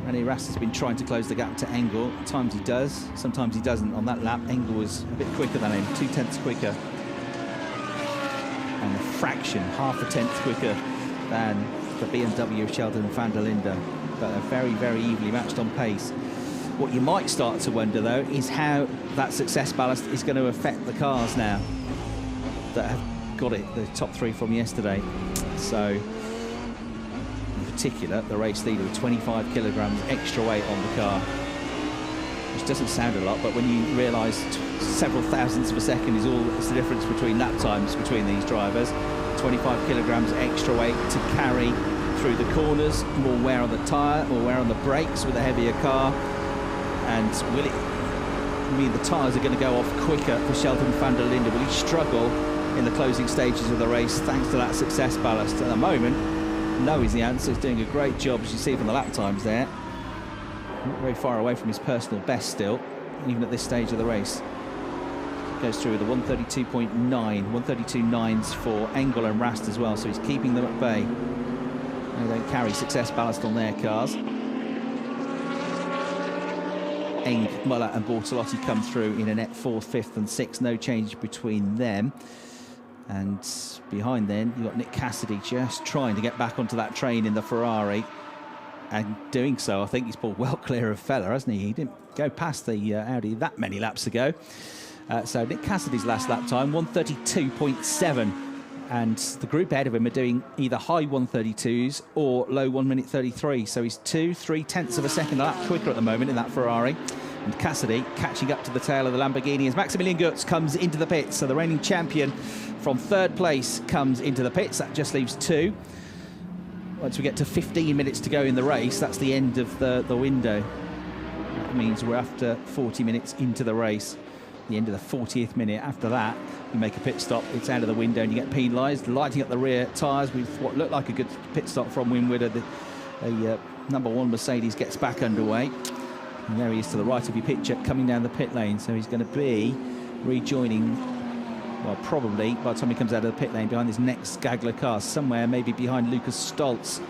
René Rast has been trying to close the gap to Engel. At times he does, sometimes he doesn't. On that lap, Engel was a bit quicker than him, 0.2 quicker. And a fraction, half a tenth quicker than the BMW of Sheldon Van Der Linde. But a very, very evenly matched on pace. What you might start to wonder, though, is how that success ballast is going to affect the cars now that have got it, the top 3 from yesterday. So, in particular, the race leader with 25 kilograms extra weight on the car, which doesn't sound a lot, but when you realise several thousandths of a second is all it's the difference between lap times between these drivers, 25 kilograms extra weight to carry through the corners, more wear on the tyre, more wear on the brakes with a heavier car. And will it mean the tyres are going to go off quicker for Sheldon Van Der Linde? Will he struggle in the closing stages of the race thanks to that success ballast? At the moment, no is the answer. He's doing a great job, as you see from the lap times there. Not very far away from his personal best still, even at this stage of the race. Goes through with a 132.9, 132.9s for Engel and Rast as well, so he's keeping them at bay. They don't carry success ballast on their cars. Eng, Muller and Bortolotti come through in a net 4th, 5th and 6th, no change between them. And behind then, you've got Nick Cassidy just trying to get back onto that train in the Ferrari. And doing so, I think he's pulled well clear of Fella, hasn't he? He didn't go past the Audi that many laps ago. So Nick Cassidy's last lap time, 132.7. And the group ahead of him are doing either high 132s or low 1 minute 33. So he's 2-3 tenths of a second a lap quicker at the moment in that Ferrari. And Cassidy catching up to the tail of the Lamborghini as Maximilian Götz comes into the pits. So the reigning champion from 3rd place comes into the pits. That just leaves 2. Once we get to 15 minutes to go in the race, that's the end of the window. That means we're after 40 minutes into the race. The end of the 40th minute. After that, you make a pit stop, it's out of the window and you get penalised. Lighting up the rear tyres with what looked like a good pit stop from Winwidder. The #1 Mercedes gets back underway. And there he is to the right of your picture, coming down the pit lane. So he's going to be rejoining, well, probably by the time he comes out of the pit lane, behind this next Gagler car, somewhere maybe behind Lucas Stoltz,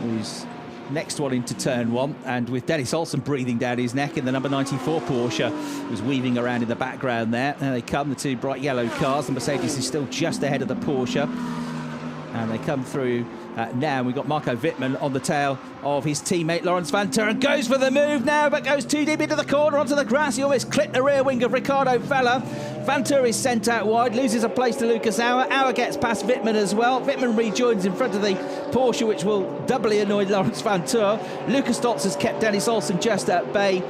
who's next one into turn 1, and with Dennis Olsen breathing down his neck in the number 94 Porsche, who's weaving around in the background there. There they come, the 2 bright yellow cars. The Mercedes is still just ahead of the Porsche, and they come through now. We've got Marco Wittmann on the tail of his teammate Laurens Vanthoor, and goes for the move now, but goes too deep into the corner onto the grass. He almost clipped the rear wing of Ricardo Fella. Vanthoor is sent out wide, loses a place to Lucas Auer. Auer gets past Wittmann as well. Wittmann rejoins in front of the Porsche, which will doubly annoy Laurens Vanthoor. Lucas Stoltz has kept Dennis Olsen just at bay.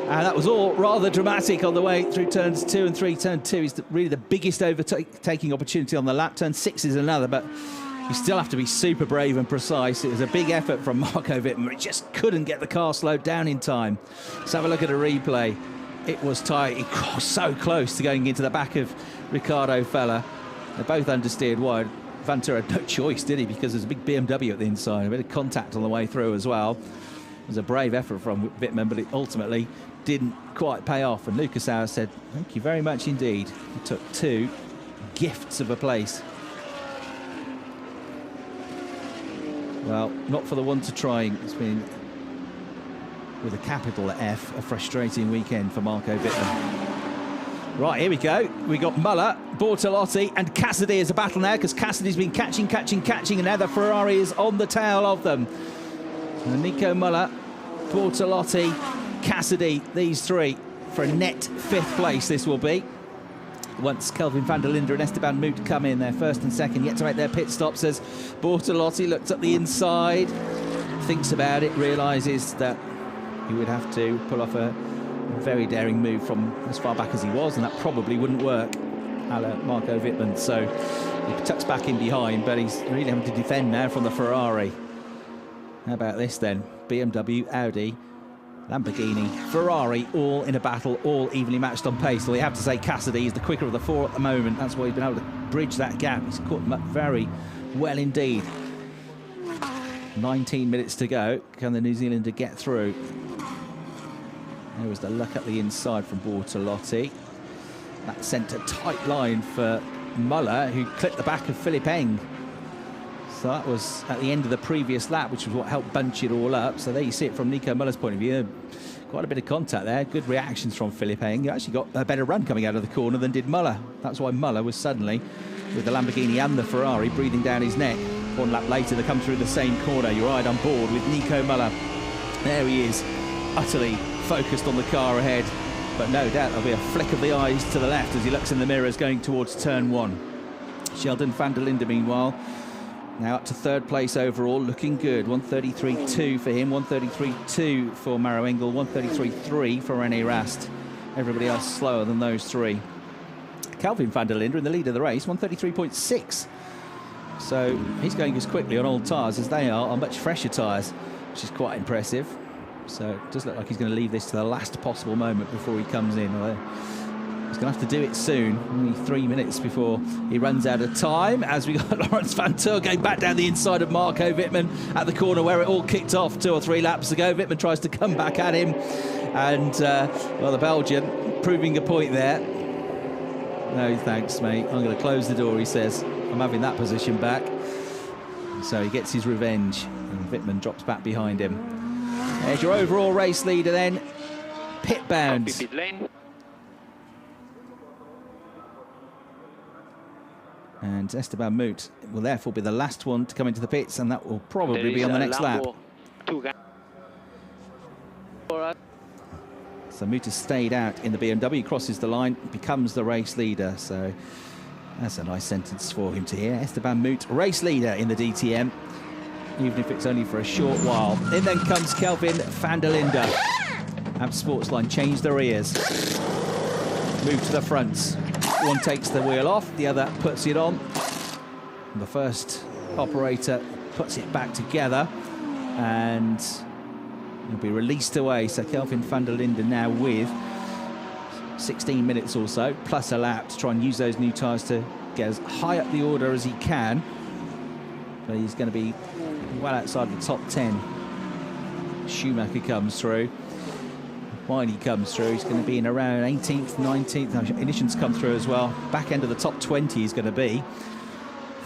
And that was all rather dramatic on the way through turns 2 and 3. Turn 2 is really the biggest overtaking opportunity on the lap. Turn 6 is another, but you still have to be super brave and precise. It was a big effort from Marco Wittmann. He just couldn't get the car slowed down in time. Let's have a look at a replay. It was tight. It was so close to going into the back of Ricardo Fella. They're both understeered wide. Vanthoor had no choice, did he? Because there's a big BMW at the inside. A bit of contact on the way through as well. It was a brave effort from Wittmann, but it ultimately didn't quite pay off. And Lucas Auer said, "Thank you very much indeed." He took 2 gifts of a place. Well, not for the one to try. It's been, with a capital F, a frustrating weekend for Marco Wittmann. Right, here we go. We got Muller, Bortolotti and Cassidy as a battle now, because Cassidy's been catching, and now the Ferrari is on the tail of them. And Nico Muller, Bortolotti, Cassidy, these 3 for a net 5th place this will be. Once Kelvin Van Der Linde and Esteban Moot come in, their 1st and 2nd, yet to make their pit stops, as Bortolotti looks up the inside, thinks about it, realises that he would have to pull off a very daring move from as far back as he was, and that probably wouldn't work, a la Marco Wittmann. So he tucks back in behind, but he's really having to defend now from the Ferrari. How about this then? BMW, Audi, Lamborghini, Ferrari, all in a battle, all evenly matched on pace. So you have to say Cassidy is the quicker of the 4 at the moment. That's why he's been able to bridge that gap. He's caught them up very well indeed. 19 minutes to go. Can the New Zealander get through? There was the luck up the inside from Bortolotti. That sent a tight line for Muller, who clipped the back of Philipp Eng. So that was at the end of the previous lap, which was what helped bunch it all up. So there you see it from Nico Muller's point of view. Quite a bit of contact there. Good reactions from Philipp Eng. He actually got a better run coming out of the corner than did Muller. That's why Muller was suddenly, with the Lamborghini and the Ferrari, breathing down his neck. 1 lap later, they come through the same corner. You're right on board with Nico Muller. There he is, utterly focused on the car ahead. But no doubt there'll be a flick of the eyes to the left as he looks in the mirrors going towards turn 1. Sheldon Van Der Linde, meanwhile, now up to 3rd place overall, looking good. 133.2 for him, 133.2 for Maro Engel, 133.3 for René Rast. Everybody else slower than those 3. Kelvin Van Der Linde in the lead of the race, 133.6. So he's going as quickly on old tyres as they are on much fresher tyres, which is quite impressive. So it does look like he's going to leave this to the last possible moment before he comes in. He's going to have to do it soon, only 3 minutes before he runs out of time, as we got Laurens Vanthoor going back down the inside of Marco Wittmann at the corner where it all kicked off 2 or 3 laps ago. Wittmann tries to come back at him, and well, the Belgian proving a point there. No thanks, mate, I'm going to close the door, he says. I'm having that position back. So he gets his revenge, and Wittmann drops back behind him. There's your overall race leader then, pit bound. Pit lane. And Esteban Moot will therefore be the last one to come into the pits, and that will probably be on the next lap. So Moot has stayed out in the BMW, crosses the line, becomes the race leader. So that's a nice sentence for him to hear. Esteban Moot, race leader in the DTM, even if it's only for a short while. In then comes Kelvin Van Der Linde. Ab Sportsline changed the rears, move to the fronts. One takes the wheel off, the other puts it on. The first operator puts it back together, and it'll be released away. So Kelvin Van Der Linde now with 16 minutes or so, plus a lap to try and use those new tyres to get as high up the order as he can. But he's going to be well outside the top 10. Schumacher comes through. Wiley comes through, he's going to be in around 18th, 19th. Now, Ignition's come through as well. Back end of the top 20 he's going to be.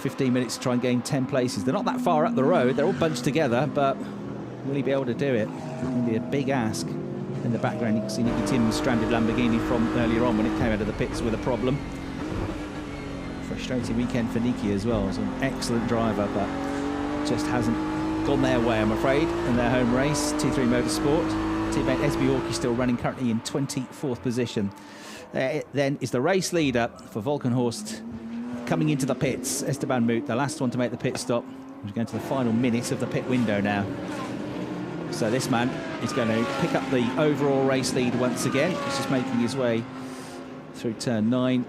15 minutes to try and gain 10 places. They're not that far up the road, they're all bunched together, but will he be able to do it? It'll be a big ask. In the background, you can see Nicky Tim's stranded Lamborghini from earlier on when it came out of the pits with a problem. Frustrating weekend for Nicky as well. He's an excellent driver, but just hasn't gone their way, I'm afraid, in their home race, T3 Motorsport. Teammate SB Orki still running, currently in 24th position. There then is the race leader for Volkenhorst coming into the pits. Esteban Moot, the last one to make the pit stop. We're going to the final minute of the pit window now. So this man is going to pick up the overall race lead once again. He's just making his way through turn 9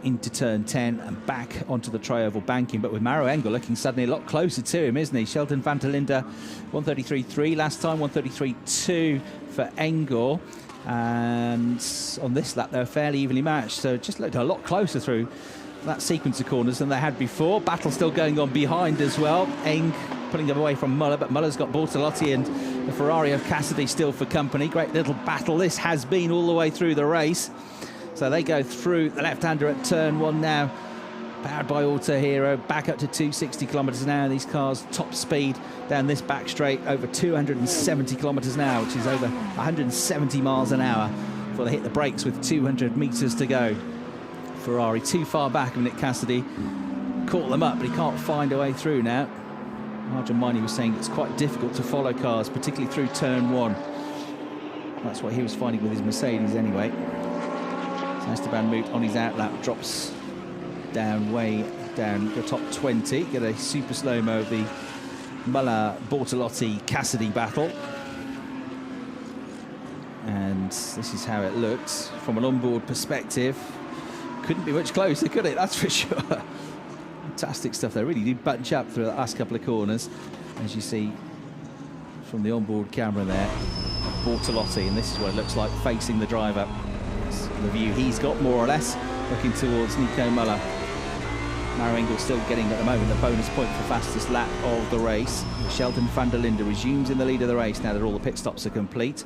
into turn 10 and back onto the tri-oval banking, but with Maro Engel looking suddenly a lot closer to him, isn't he? Sheldon Van Der Linde 133.3 last time, 133.2 for Engel, and on this lap they're fairly evenly matched, so it just looked a lot closer through that sequence of corners than they had before. Battle still going on behind as well. Eng pulling them away from Muller, but Muller's got Bortolotti and the Ferrari of Cassidy still for company. Great little battle this has been all the way through the race. So they go through the left-hander at turn 1 now, powered by Auto Hero, back up to 260 kilometres an hour. These cars top speed down this back straight, over 270 kilometres an hour, which is over 170 miles an hour before they hit the brakes with 200 metres to go. Ferrari too far back of Nick Cassidy, caught them up, but he can't find a way through now. Arjun Miney was saying it's quite difficult to follow cars, particularly through turn 1. That's what he was finding with his Mercedes anyway. Esteban Moot on his outlap drops down, way down the top 20. Get a super slow-mo of the Muller, Bortolotti, Cassidy battle. And this is how it looks from an onboard perspective. Couldn't be much closer, could it? That's for sure. Fantastic stuff. They really do bunch up through the last couple of corners, as you see from the onboard camera there. Bortolotti, and this is what it looks like facing the driver. The view he's got, more or less, looking towards Nico Muller. Maro Engel still getting, at the moment, the bonus point for fastest lap of the race. Sheldon Van Der Linde resumes in the lead of the race now that all the pit stops are complete.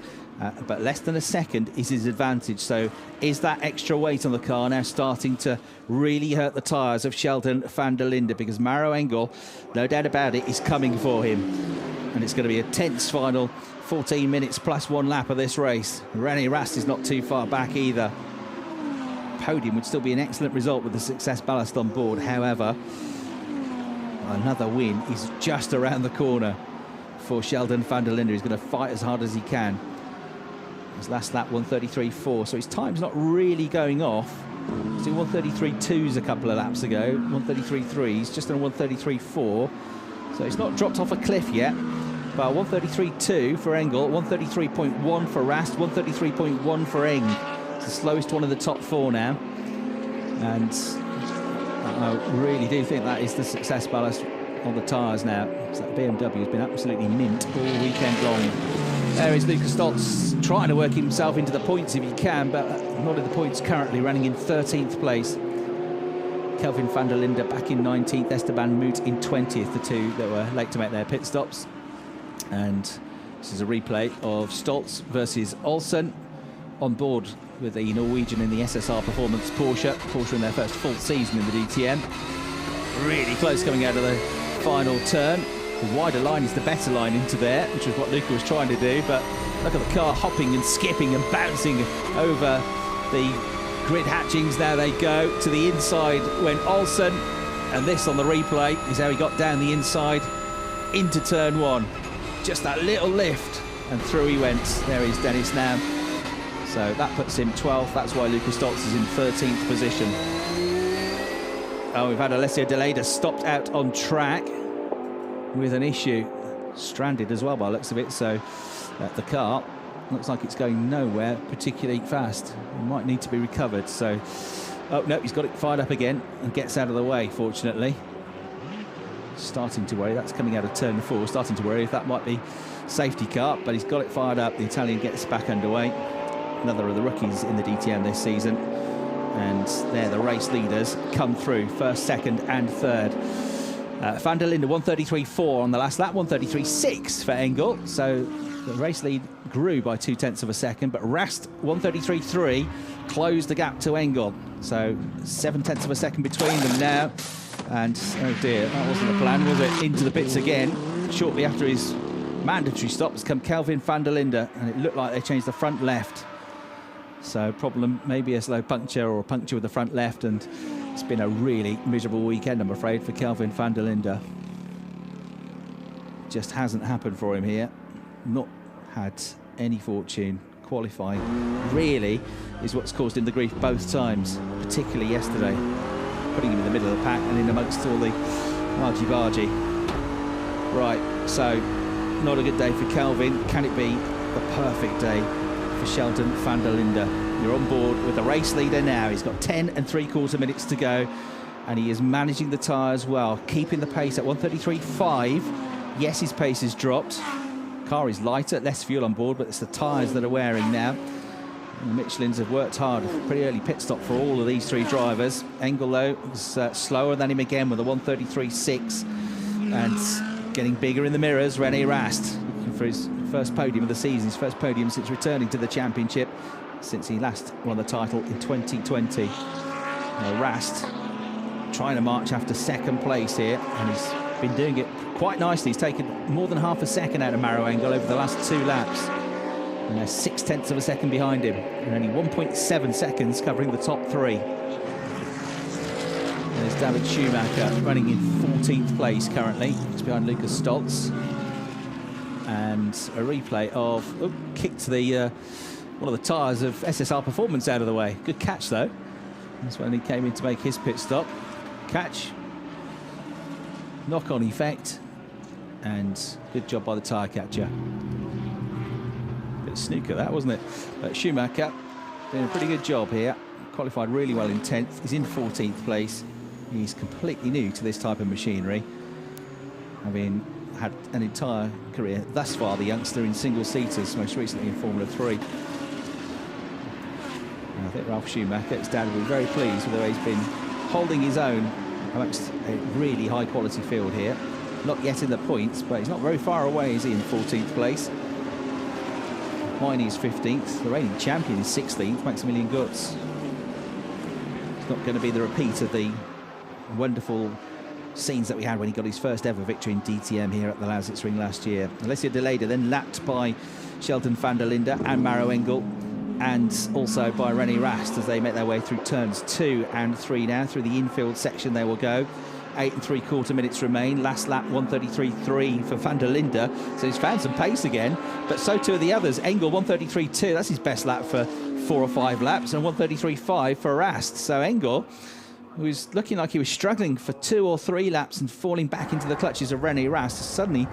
But less than a second is his advantage. So is that extra weight on the car now starting to really hurt the tyres of Sheldon Van Der Linde? Because Maro Engel, no doubt about it, is coming for him. And it's going to be a tense final 14 minutes plus 1 lap of this race. René Rast is not too far back either. Podium would still be an excellent result with the Success Ballast on board. However, another win is just around the corner for Sheldon Van Der Linde. He's going to fight as hard as he can. His last lap 133.4, so his time's not really going off. He's doing 133.2s a couple of laps ago, 133.3s, just on 133.4. So it's not dropped off a cliff yet. But 133.2 for Engel, 133.1 for Rast, 133.1 for Eng. It's the slowest one of the top 4 now. And I really do think that is the success ballast on the tyres now. So that BMW has been absolutely mint all weekend long. There is Lukas Stoltz trying to work himself into the points if he can, but not in the points currently, running in 13th place. Kelvin Van Der Linde back in 19th, Esteban Moot in 20th, the two that were late to make their pit stops. And this is a replay of Stoltz versus Olsen on board with the Norwegian in the SSR Performance Porsche in their first full season in the DTM. Really close coming out of the final turn. The wider line is the better line into there, which was what Luca was trying to do, but look at the car hopping and skipping and bouncing over the grid hatchings. Now they go to the inside when Olsen, and this on the replay is how he got down the inside into turn one. Just that little lift and through he went. There is Dennis now. So that puts him 12th. That's why Lukas Stoltz is in 13th position. Oh, we've had Alessio De Leda stopped out on track with an issue. Stranded as well by the looks of it. So the car looks like it's going nowhere particularly fast. It might need to be recovered. So, oh no, he's got it fired up again and gets out of the way, fortunately. Starting to worry. That's coming out of turn 4. Starting to worry if that might be safety car, but he's got it fired up. The Italian gets back underway. Another of the rookies in the DTM this season. And there the race leaders come through, first, second and third. Van der Linde 133.4 on the last lap, 133.6 for Engel. So the race lead grew by 0.2 of a second, but Rast 133.3 closed the gap to Engel. So 0.7 of a second between them now. And oh dear, that wasn't the plan, was it? Into the pits again. Shortly after his mandatory stop has come Kelvin Van Der Linde, and it looked like they changed the front left. So problem, maybe a slow puncture or a puncture with the front left, and it's been a really miserable weekend, I'm afraid, for Kelvin Van Der Linde. Just hasn't happened for him here. Not had any fortune. Qualifying really is what's caused him the grief both times, particularly yesterday, putting him in the middle of the pack and in amongst all the argy-bargy. Right, so not a good day for Kelvin. Can it be the perfect day for Sheldon Van Der Linde? You're on board with the race leader now. He's got 10 3/4 minutes to go, and he is managing the tyres well, keeping the pace at 133.5. Yes, his pace has dropped. Car is lighter, less fuel on board, but it's the tyres that are wearing now. And the Michelins have worked hard. Pretty early pit stop for all of these three drivers. Engel, though, is slower than him again with a 133.6, and getting bigger in the mirrors. René Rast looking for his first podium of the season, his first podium since returning to the championship, since he last won the title in 2020. Rast trying to march after second place here, and he's been doing it quite nicely. He's taken more than half a second out of Maro Engel over the last 2 laps. And they're 0.6 of a second behind him, and only 1.7 seconds covering the top 3. There's David Schumacher running in 14th place currently. He's behind Lukas Stoltz. And a replay of kicked the one of the tyres of SSR Performance out of the way. Good catch though. That's when he came in to make his pit stop. Catch, knock-on effect, and good job by the tyre catcher. Bit of snooker that, wasn't it? But Schumacher doing a pretty good job here. Qualified really well in 10th. He's in 14th place. He's completely new to this type of machinery, having had an entire career thus far, the youngster, in single-seaters, most recently in Formula 3. And I think Ralf Schumacher, his dad, will be very pleased with the way he's been holding his own amongst a really high-quality field here. Not yet in the points, but he's not very far away, is he, in 14th place. Miney's 15th. The reigning champion is 16th, Maximilian Gutz. It's not going to be the repeat of the wonderful scenes that we had when he got his first ever victory in DTM here at the Lausitzring last year. Alessio De Leda then lapped by Sheldon Van Der Linde and Maro Engel, and also by René Rast as they make their way through turns 2 and 3 now. Through the infield section they will go. 8 3/4 minutes remain. Last lap 133.3 for Van Der Linde, so he's found some pace again, but so too are the others. Engel 133.2, that's his best lap for 4 or 5 laps, and 133.5 for Rast. So Engel, who was looking like he was struggling for 2 or 3 laps and falling back into the clutches of René Rast, suddenly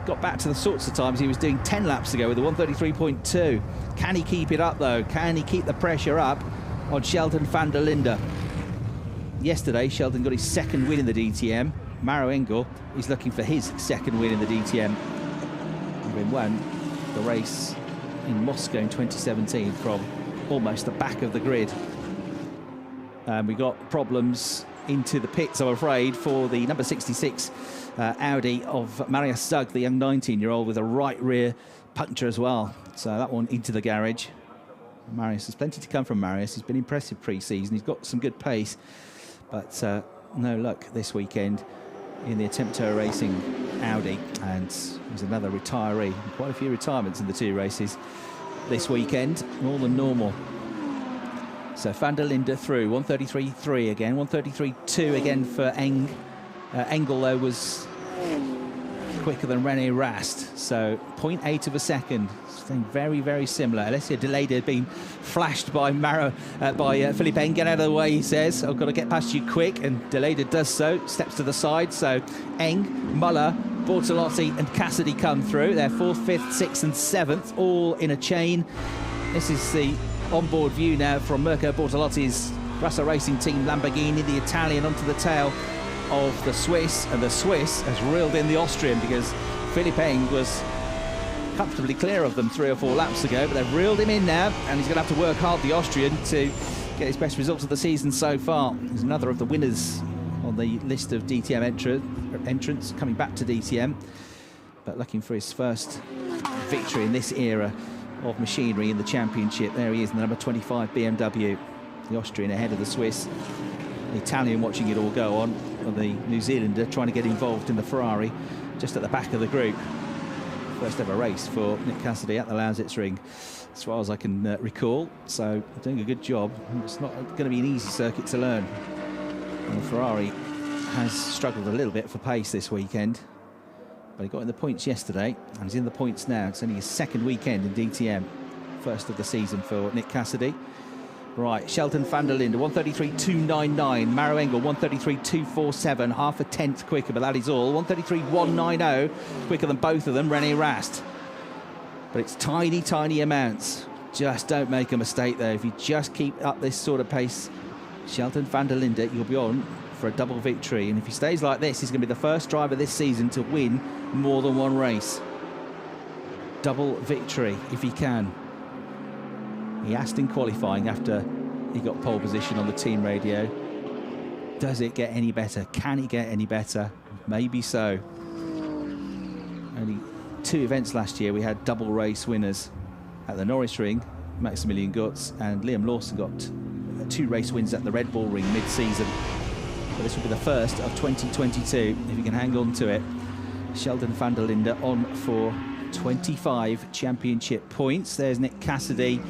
got back to the sorts of times he was doing 10 laps ago with a 133.2. Can he keep it up though? Can he keep the pressure up on Sheldon Van Der Linde? yesterday, Sheldon got his second win in the DTM. Maro Engel is looking for his second win in the DTM. Having won the race in Moscow in 2017 from almost the back of the grid. And we got problems into the pits, I'm afraid, for the number 66 Audi of Marius Sugg, the young 19-year-old, with a right rear puncture as well. So that one into the garage. Marius, there's plenty to come from Marius. He's been impressive pre-season. He's got some good pace, but no luck this weekend in the Attempto Racing Audi. And there's another retiree. Quite a few retirements in the two races this weekend, more than normal. So Van Der Linde through, 133.3 again, 133.2 again for Engel, though, was quicker than René Rast, so 0.8 of a second. Something very, very similar. Alessio De Linde had been flashed by Philippe Eng. Get out of the way, he says. I've got to get past you quick, and De Linde does so, steps to the side. So Eng, Muller, Bortolotti and Cassidy come through. They're 4th, 5th, 6th and 7th, all in a chain. This is the onboard view now from Mirko Bortolotti's Russell Racing Team Lamborghini, the Italian onto the tail of the Swiss, and the Swiss has reeled in the Austrian because Philippe Eng was comfortably clear of them 3 or 4 laps ago, but they've reeled him in now, and he's going to have to work hard, the Austrian, to get his best results of the season so far. He's another of the winners on the list of DTM entrants coming back to DTM, but looking for his first victory in this era of machinery in the championship. There he is in the number 25 BMW, the Austrian ahead of the Swiss. The Italian watching it all go on, and the New Zealander trying to get involved in the Ferrari just at the back of the group. First ever race for Nick Cassidy at the Lausitzring, as far as I can recall, so doing a good job. It's not going to be an easy circuit to learn, and the Ferrari has struggled a little bit for pace this weekend, but he got in the points yesterday and he's in the points now. It's only his second weekend in DTM, first of the season for Nick Cassidy. Right, Sheldon Van Der Linde, 133.299. Maro Engel, 133.247, half a tenth quicker, but that is all. 133.190, quicker than both of them, René Rast. But it's tiny, tiny amounts. Just don't make a mistake, though. If you just keep up this sort of pace, Sheldon Van Der Linde, you'll be on for a double victory. And if he stays like this, he's going to be the first driver this season to win more than one race. Double victory, if he can. He asked in qualifying after he got pole position on the team radio, does it get any better? Can it get any better? Maybe so. Only 2 events last year we had double race winners. At the Norris Ring, Maximilian Gutz and Liam Lawson got 2 race wins at the Red Bull Ring mid-season. But this will be the first of 2022, if he can hang on to it. Sheldon Van Der Linde on for 25 championship points. There's Nick Cassidy,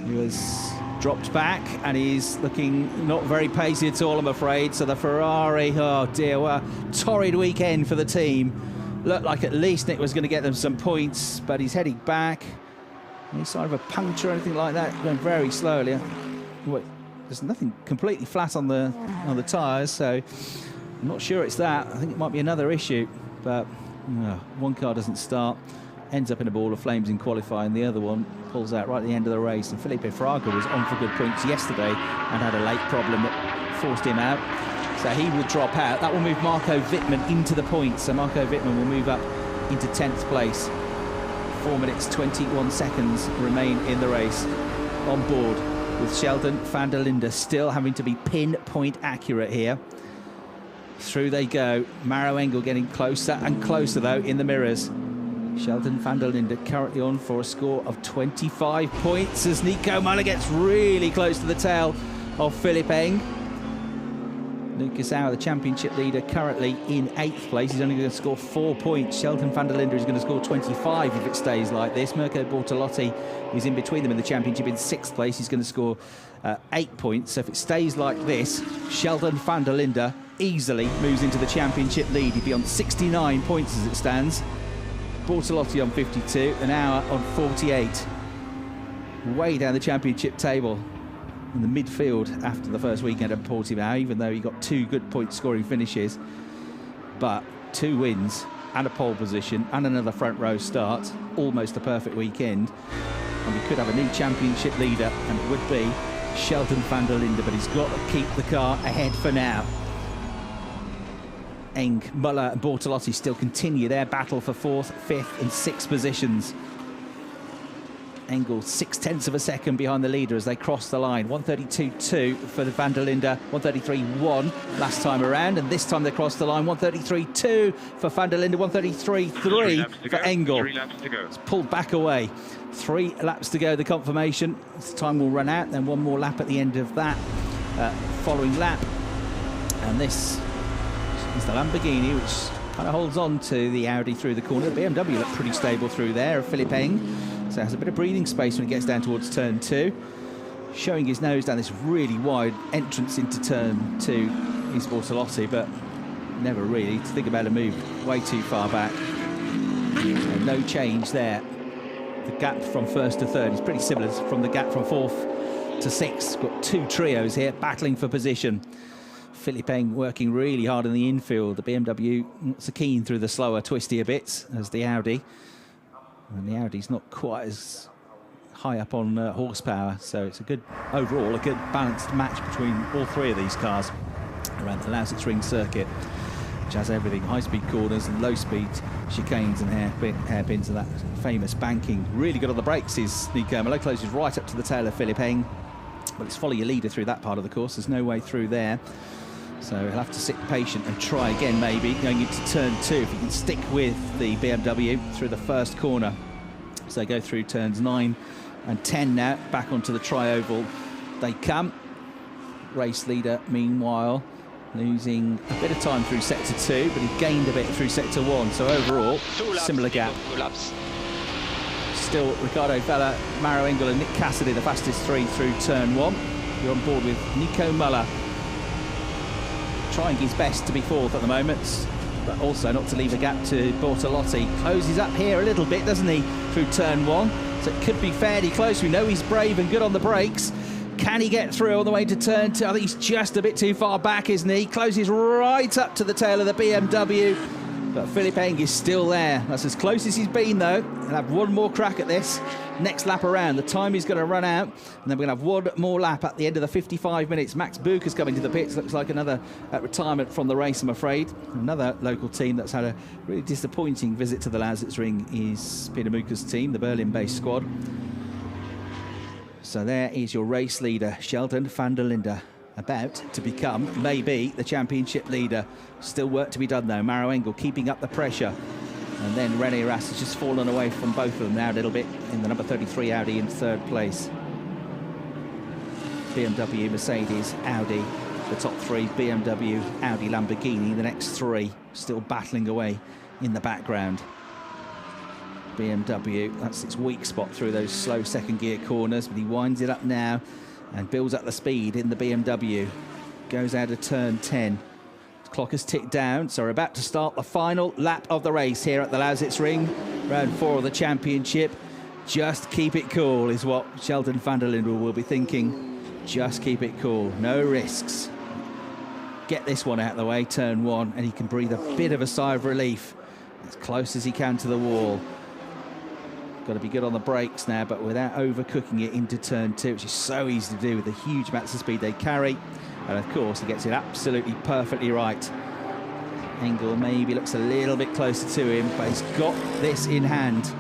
who has dropped back and he's looking not very pacey at all, I'm afraid. So the Ferrari, oh dear, what a torrid weekend for the team. Looked like at least Nick was going to get them some points, but he's heading back. Any sign of a puncture or anything like that? Going very slowly. There's nothing completely flat on the tyres, so I'm not sure it's that. I think it might be another issue, but one car doesn't start, ends up in a ball of flames in qualifying. The other one pulls out right at the end of the race. And Felipe Fraga was on for good points yesterday and had a late problem that forced him out, so he will drop out. That will move Marco Wittmann into the points, so Marco Wittmann will move up into 10th place. 4 minutes 21 seconds remain in the race. On board with Sheldon Van Der Linde still having to be pinpoint accurate here. Through they go. Maro Engel getting closer and closer though in the mirrors. Sheldon Van Der Linde currently on for a score of 25 points as Nico Muller gets really close to the tail of Philippe Eng. Lucas Auer, the championship leader, currently in 8th place. He's only going to score 4 points. Sheldon Van Der Linde is going to score 25 if it stays like this. Mirko Bortolotti is in between them in the championship in 6th place. He's going to score 8 points. So if it stays like this, Sheldon Van Der Linde easily moves into the championship lead. He'd be on 69 points as it stands. Bortolotti on 52, an Auer on 48. Way down the championship table in the midfield after the first weekend at Portimao, even though he got 2 good point scoring finishes. But 2 wins and a pole position and another front row start, almost a perfect weekend. And we could have a new championship leader, and it would be Sheldon Van Der Linde, but he's got to keep the car ahead for now. Eng, Muller and Bortolotti still continue their battle for 4th, 5th and 6th positions. Engel 0.6 of a second behind the leader as they cross the line. 132.2 for the Van Der Linde, 133.1 last time around, and this time they crossed the line. 133.2 for Van Der Linde, 133.3 for Engel. It's pulled back away. 3 laps to go, the confirmation. This time will run out, then one more lap at the end of that following lap. And this is the Lamborghini, which kind of holds on to the Audi through the corner. The BMW looked pretty stable through there. Philippe Eng, so has a bit of breathing space when it gets down towards turn 2. Showing his nose down this really wide entrance into turn 2 is Bortolotti, but never really to think about a move way too far back. And no change there. The gap from 1st to 3rd is pretty similar from the gap from 4th to 6th. Got 2 trios here battling for position. Philippe Eng working really hard in the infield. The BMW not so keen through the slower, twistier bits as the Audi. And the Audi's not quite as high up on horsepower, so it's a good, overall, a good balanced match between all 3 of these cars around the Lausitzring circuit, which has everything, high-speed corners and low-speed chicanes and hairpins and that famous banking. Really good on the brakes is Nico Muller, closes right up to the tail of Philippe Eng. But it's follow your leader through that part of the course. There's no way through there. So he'll have to sit patient and try again, maybe, going into turn 2, if he can stick with the BMW through the first corner. So they go through turns 9 and 10 now, back onto the tri-oval they come. Race leader, meanwhile, losing a bit of time through sector 2, but he gained a bit through sector 1. So overall, similar gap. Still Ricardo Vella, Maro Engel and Nick Cassidy, the fastest 3 through turn 1. You're on board with Nico Muller, trying his best to be 4th at the moment, but also not to leave a gap to Bortolotti. Closes up here a little bit, doesn't he, through turn 1? So it could be fairly close. We know he's brave and good on the brakes. Can he get through all the way to turn 2? I think he's just a bit too far back, isn't he? Closes right up to the tail of the BMW. But Philippe Eng is still there. That's as close as he's been, though. He'll have one more crack at this next lap around. The time is going to run out, and then we're going to have one more lap at the end of the 55 minutes. Max Buch is coming to the pits. Looks like another retirement from the race, I'm afraid. Another local team that's had a really disappointing visit to the Lausitzring is Peter Muka's team, the Berlin-based squad. So there is your race leader, Sheldon Van Der Linde, about to become, maybe, the championship leader. Still work to be done, though. Maro Engel keeping up the pressure. And then René Rast has just fallen away from both of them now a little bit in the number 33 Audi in 3rd place. BMW, Mercedes, Audi, the top 3, BMW, Audi, Lamborghini, the next 3 still battling away in the background. BMW, that's its weak spot through those slow second gear corners, but he winds it up now and builds up the speed in the BMW. Goes out of turn 10. The clock has ticked down, so we're about to start the final lap of the race here at the Lausitzring, round 4 of the championship. Just keep it cool is what Sheldon Van Der Linde will be thinking. Just keep it cool, no risks. Get this one out of the way, turn 1, and he can breathe a bit of a sigh of relief. As close as he can to the wall. Got to be good on the brakes now, but without overcooking it into turn 2, which is so easy to do with the huge amounts of speed they carry. And of course, he gets it absolutely perfectly right. Engel maybe looks a little bit closer to him, but he's got this in hand.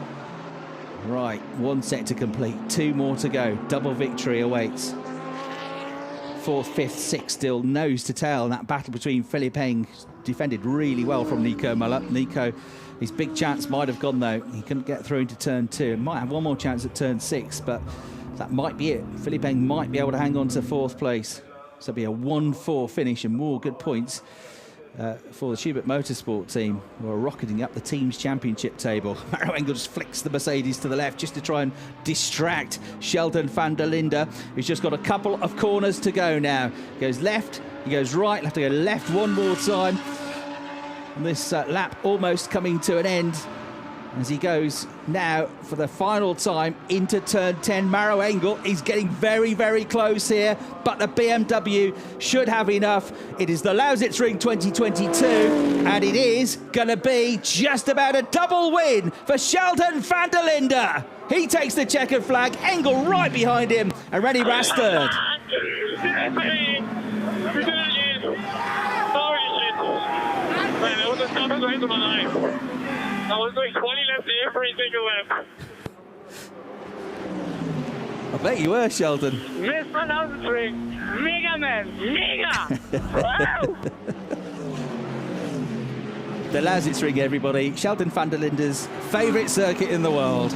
Right, 1 set to complete, 2 more to go. Double victory awaits. 4th, 5th, 6th still nose to tail in that battle between Philippe Eng. Defended really well from Nico Muller. Nico, his big chance might have gone, though. He couldn't get through into turn 2. Might have one more chance at turn 6, but that might be it. Philippe Eng might be able to hang on to 4th place. So it'll be a 1-4 finish and more good points for the Schubert Motorsport team, who are rocketing up the team's championship table. Maro Engel just flicks the Mercedes to the left just to try and distract Sheldon Van Der Linde, who's just got a couple of corners to go now. He goes left, he goes right, he'll have to go left one more time. And this lap almost coming to an end as he goes now for the final time into turn 10. Maro Engel is getting very, very close here, but the BMW should have enough. It is the Lausitzring 2022, and it is going to be just about a double win for Sheldon Van Der Linde. He takes the checkered flag, Engel right behind him, and René Rast third. Hey, we did it again. Sorry, shit. Man, that was the toughest race of my life. I was doing 20 laps every single lap. I bet you were, Sheldon. Mr. Lausitzring, mega man, mega! Wow! The Lausitzring, everybody. Sheldon Van Der Linde's favourite circuit in the world.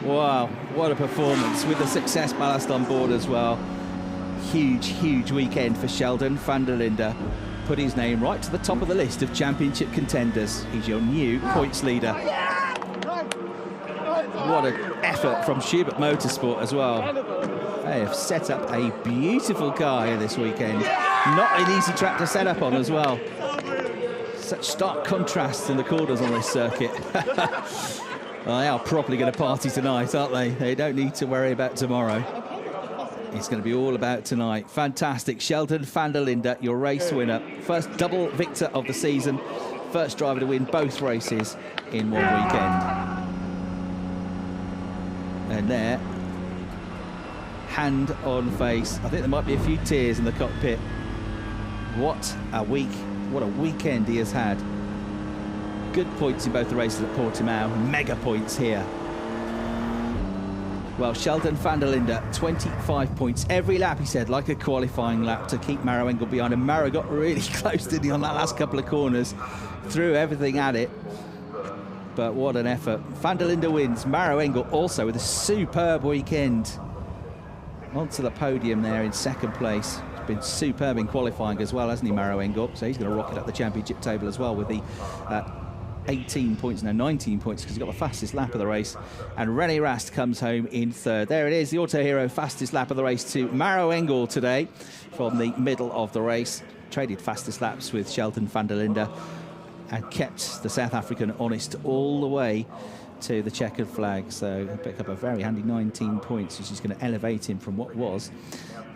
Wow, what a performance with the success ballast on board as well. Huge, huge weekend for Sheldon Van Der Linde. Put his name right to the top of the list of championship contenders. He's your new points leader. What an effort from Schubert Motorsport as well. They have set up a beautiful car here this weekend. Not an easy track to set up on as well. Such stark contrasts in the corners on this circuit. Well, they are properly going to party tonight, aren't they? They don't need to worry about tomorrow. It's going to be all about tonight. Fantastic. Sheldon Van Der Linde, your race winner. First double victor of the season. First driver to win both races in one weekend. And there, hand on face. I think there might be a few tears in the cockpit. What a week. What a weekend he has had. Good points in both the races at Portimao. Mega points here. Well, Sheldon Van Der Linde, 25 points every lap, he said, like a qualifying lap to keep Maro Engel behind. And Maro got really close, didn't he, on that last couple of corners. Threw everything at it. But what an effort. Van Der Linde wins. Maro Engel also with a superb weekend. Onto the podium there in second place. He's been superb in qualifying as well, hasn't he, Maro Engel? So he's going to rocket up the championship table as well with the 18 points, now 19 points, because he got the fastest lap of the race. And René Rast comes home in third. There it is, the Auto Hero fastest lap of the race to Maro Engel today from the middle of the race. Traded fastest laps with Sheldon Van Der Linde and kept the South African honest all the way to the checkered flag. So he'll pick up a very handy 19 points, which is going to elevate him from what was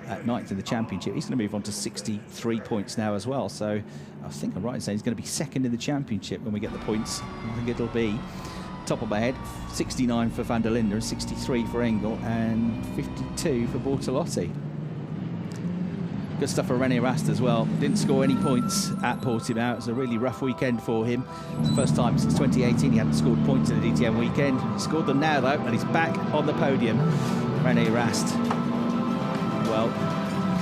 at ninth in the championship. He's going to move on to 63 points now as well. So I think I'm right in saying he's going to be second in the championship when we get the points. I think it'll be, top of my head, 69 for Van Der Linde, 63 for Engel, and 52 for Bortolotti. Good stuff for René Rast as well. Didn't score any points at Portimao. It was a really rough weekend for him. It's the first time since 2018 he hadn't scored points in a DTM weekend. He scored them now, though, and he's back on the podium. René Rast. Well,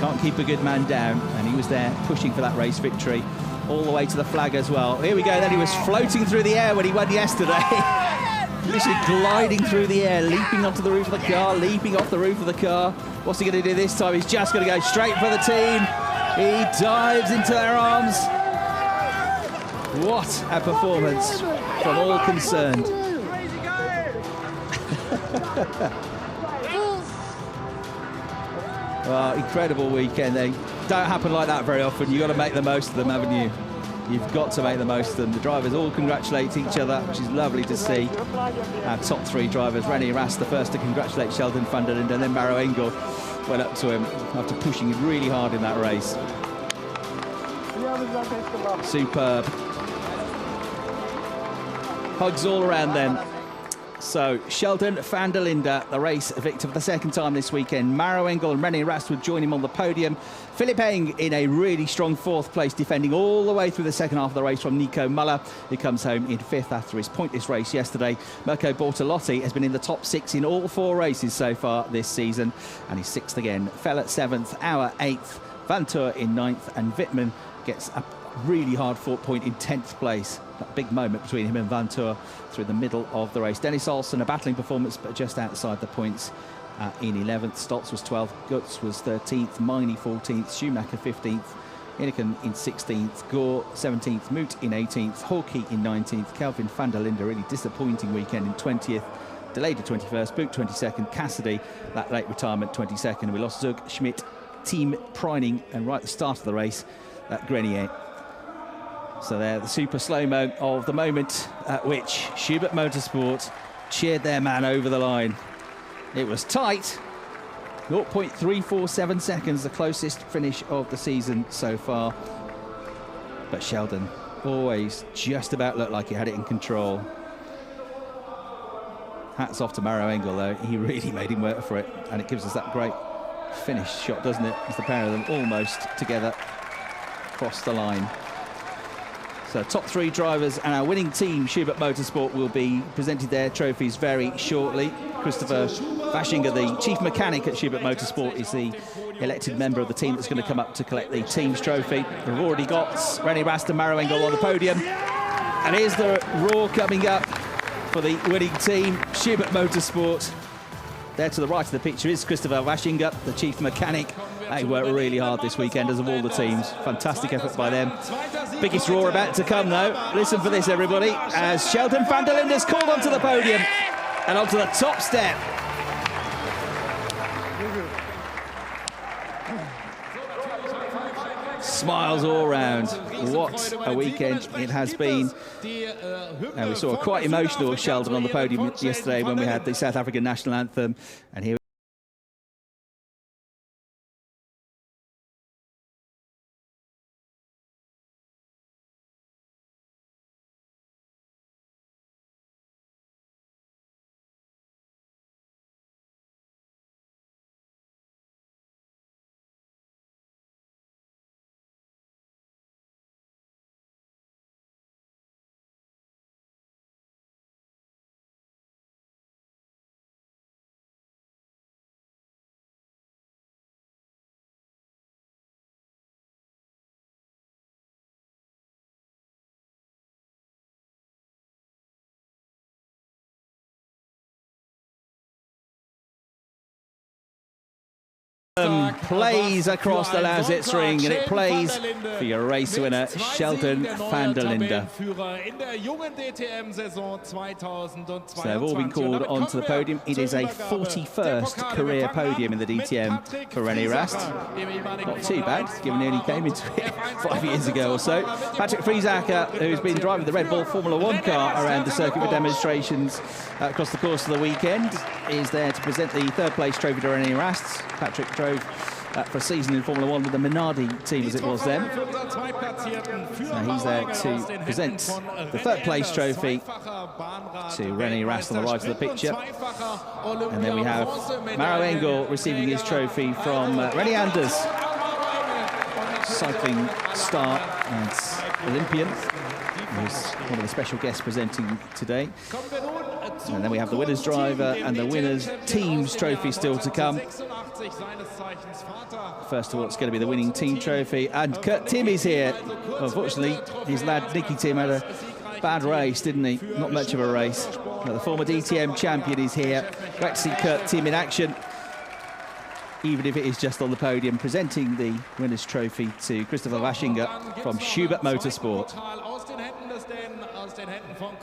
can't keep a good man down, and he was there pushing for that race victory all the way to the flag as well. Here we go, then he was floating through the air when he won yesterday. Literally gliding through the air, leaping onto the roof of the car, leaping off the roof of the car. What's he going to do this time? He's just going to go straight for the team. He dives into their arms. What a performance from all concerned. Well, incredible weekend. They don't happen like that very often. You've got to make the most of them, haven't you? You've got to make the most of them. The drivers all congratulate each other, which is lovely to see. Our top three drivers, René Rast, the first to congratulate Sheldon Van Der Linde, and then Maro Engel went up to him after pushing him really hard in that race. Superb. Hugs all around then. So, Sheldon Van Der Linde, the race victor for the second time this weekend. Maro Engel and René Rast would join him on the podium. Philipp Eng in a really strong fourth place, defending all the way through the second half of the race from Nico Muller, who comes home in fifth after his pointless race yesterday. Mirko Bortolotti has been in the top six in all four races so far this season, and he's sixth again. Fell at seventh, Auer eighth, Van Toor in ninth, and Wittmann gets a really hard-fought point in 10th place. That big moment between him and Van Toor through the middle of the race. Dennis Olsen, a battling performance, but just outside the points in 11th. Stoltz was 12th, Gutz was 13th, Miney 14th, Schumacher 15th, Ineken in 16th, Gore 17th, Moot in 18th, Hawkey in 19th, Kelvin Van Der Linde, really disappointing weekend in 20th, delayed to 21st, Boot 22nd, Cassidy, that late retirement 22nd, and we lost Zug, Schmidt, Team Preining, and right at the start of the race, Grenier. So there, the super slow-mo of the moment at which Schubert Motorsport cheered their man over the line. It was tight. 0.347 seconds, the closest finish of the season so far. But Sheldon always just about looked like he had it in control. Hats off to Maro Engel, though. He really made him work for it. And it gives us that great finish shot, doesn't it? As the pair of them almost together cross the line. So top 3 drivers and our winning team, Schubert Motorsport, will be presented their trophies very shortly. Christopher Vaschinger, the chief mechanic at Schubert Motorsport, is the elected member of the team that's going to come up to collect the team's trophy. We've already got René Rast and Maro Engel on the podium. And here's the roar coming up for the winning team, Schubert Motorsport. There to the right of the picture is Christopher Vaschinger, the chief mechanic. They worked really hard this weekend, as of all the teams. Fantastic effort by them. Biggest roar about to come, though. Listen for this, everybody, as Sheldon Van Der Linde is called onto the podium and onto the top step. Smiles all round. What a weekend it has been. And we saw a quite emotional Sheldon on the podium yesterday when we had the South African national anthem. And here plays across the Lausitzring, and it plays for your race winner, Sheldon Van Der Linde. So they've all been called onto the podium. It is a 41st career podium in the DTM for René Rast. Not too bad, given he only came into it 5 years ago or so. Patrick Friesacker, who's been driving the Red Bull Formula 1 car around the circuit for demonstrations across the course of the weekend, is there to present the 3rd place trophy to René Rast. Patrick drove for a season in Formula 1 with the Minardi team, as it was then. So he's there to present the 3rd place trophy to René Rast on the right of the picture. And then we have Maro Engel receiving his trophy from René Anders, cycling star and Olympian, who's one of the special guests presenting today. And then we have the winner's driver and the winner's team's trophy still to come. First of all, it's going to be the winning team trophy. And Kurt Tim is here. Unfortunately, his lad Nicky Tim had a bad race, didn't he? Not much of a race. But the former DTM champion is here. Great to see Kurt Tim in action, even if it is just on the podium, presenting the winner's trophy to Christopher Vaschinger from Schubert Motorsport.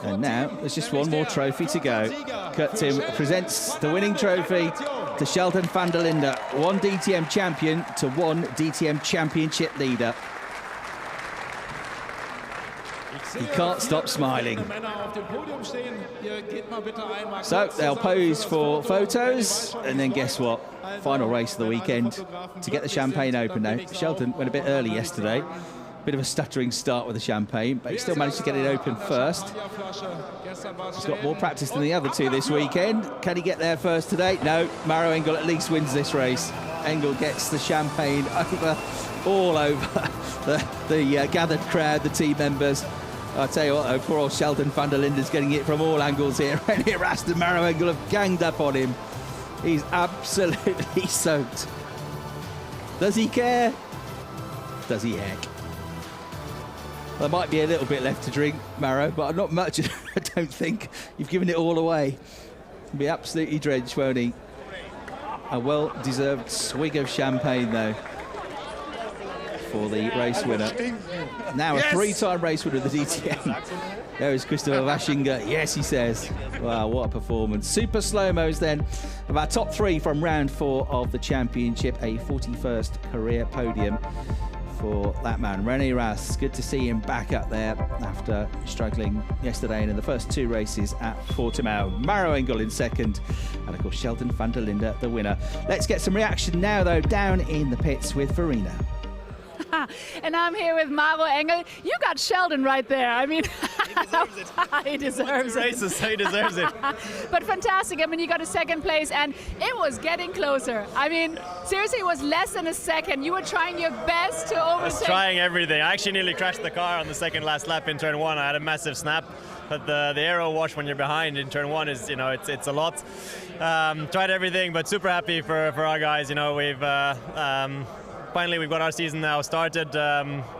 And now there's just one more trophy to go. Kurt Tim presents the winning trophy to Sheldon Van Der Linde, 1 DTM champion to 1 DTM championship leader. He can't stop smiling. So they'll pose for photos, and then guess what? Final race of the weekend to get the champagne open now. Sheldon went a bit early yesterday. Bit of a stuttering start with the champagne, but he still managed to get it open first. He's got more practice than the other two this weekend. Can he get there first today? No. Maro Engel at least wins this race. Engel gets the champagne all over the gathered crowd, the team members. I'll tell you what, though, poor old Sheldon Van Der Linde is getting it from all angles here. René Rast and Maro Engel have ganged up on him. He's absolutely soaked. Does he care? Does he heck? There might be a little bit left to drink, Maro, but not much, I don't think. You've given it all away. He'll be absolutely drenched, won't he? A well-deserved swig of champagne, though, for the race winner. Now a 3-time race winner of the DTM. There is Christopher Vaschinger. Yes, he says. Wow, what a performance. Super slow-mos then of our top 3 from round 4 of the championship. A 41st career podium for that man, René Rast. Good to see him back up there after struggling yesterday and in the first 2 races at Portimao. Maro Engel in second, and of course Sheldon Van Der Linde the winner. Let's get some reaction now, though, down in the pits with Verena. And I'm here with Maro Engel. You got Sheldon right there. I mean, He deserves it. he deserves it. Races, so he deserves it. But fantastic. I mean, you got a second place, and it was getting closer. I mean, seriously, it was less than a second. You were trying your best to overtake. I was trying everything. I actually nearly crashed the car on the second last lap in turn 1. I had a massive snap. But the aero wash when you're behind in turn 1 is, it's a lot. Tried everything, but super happy for our guys. We've finally we've got our season now started.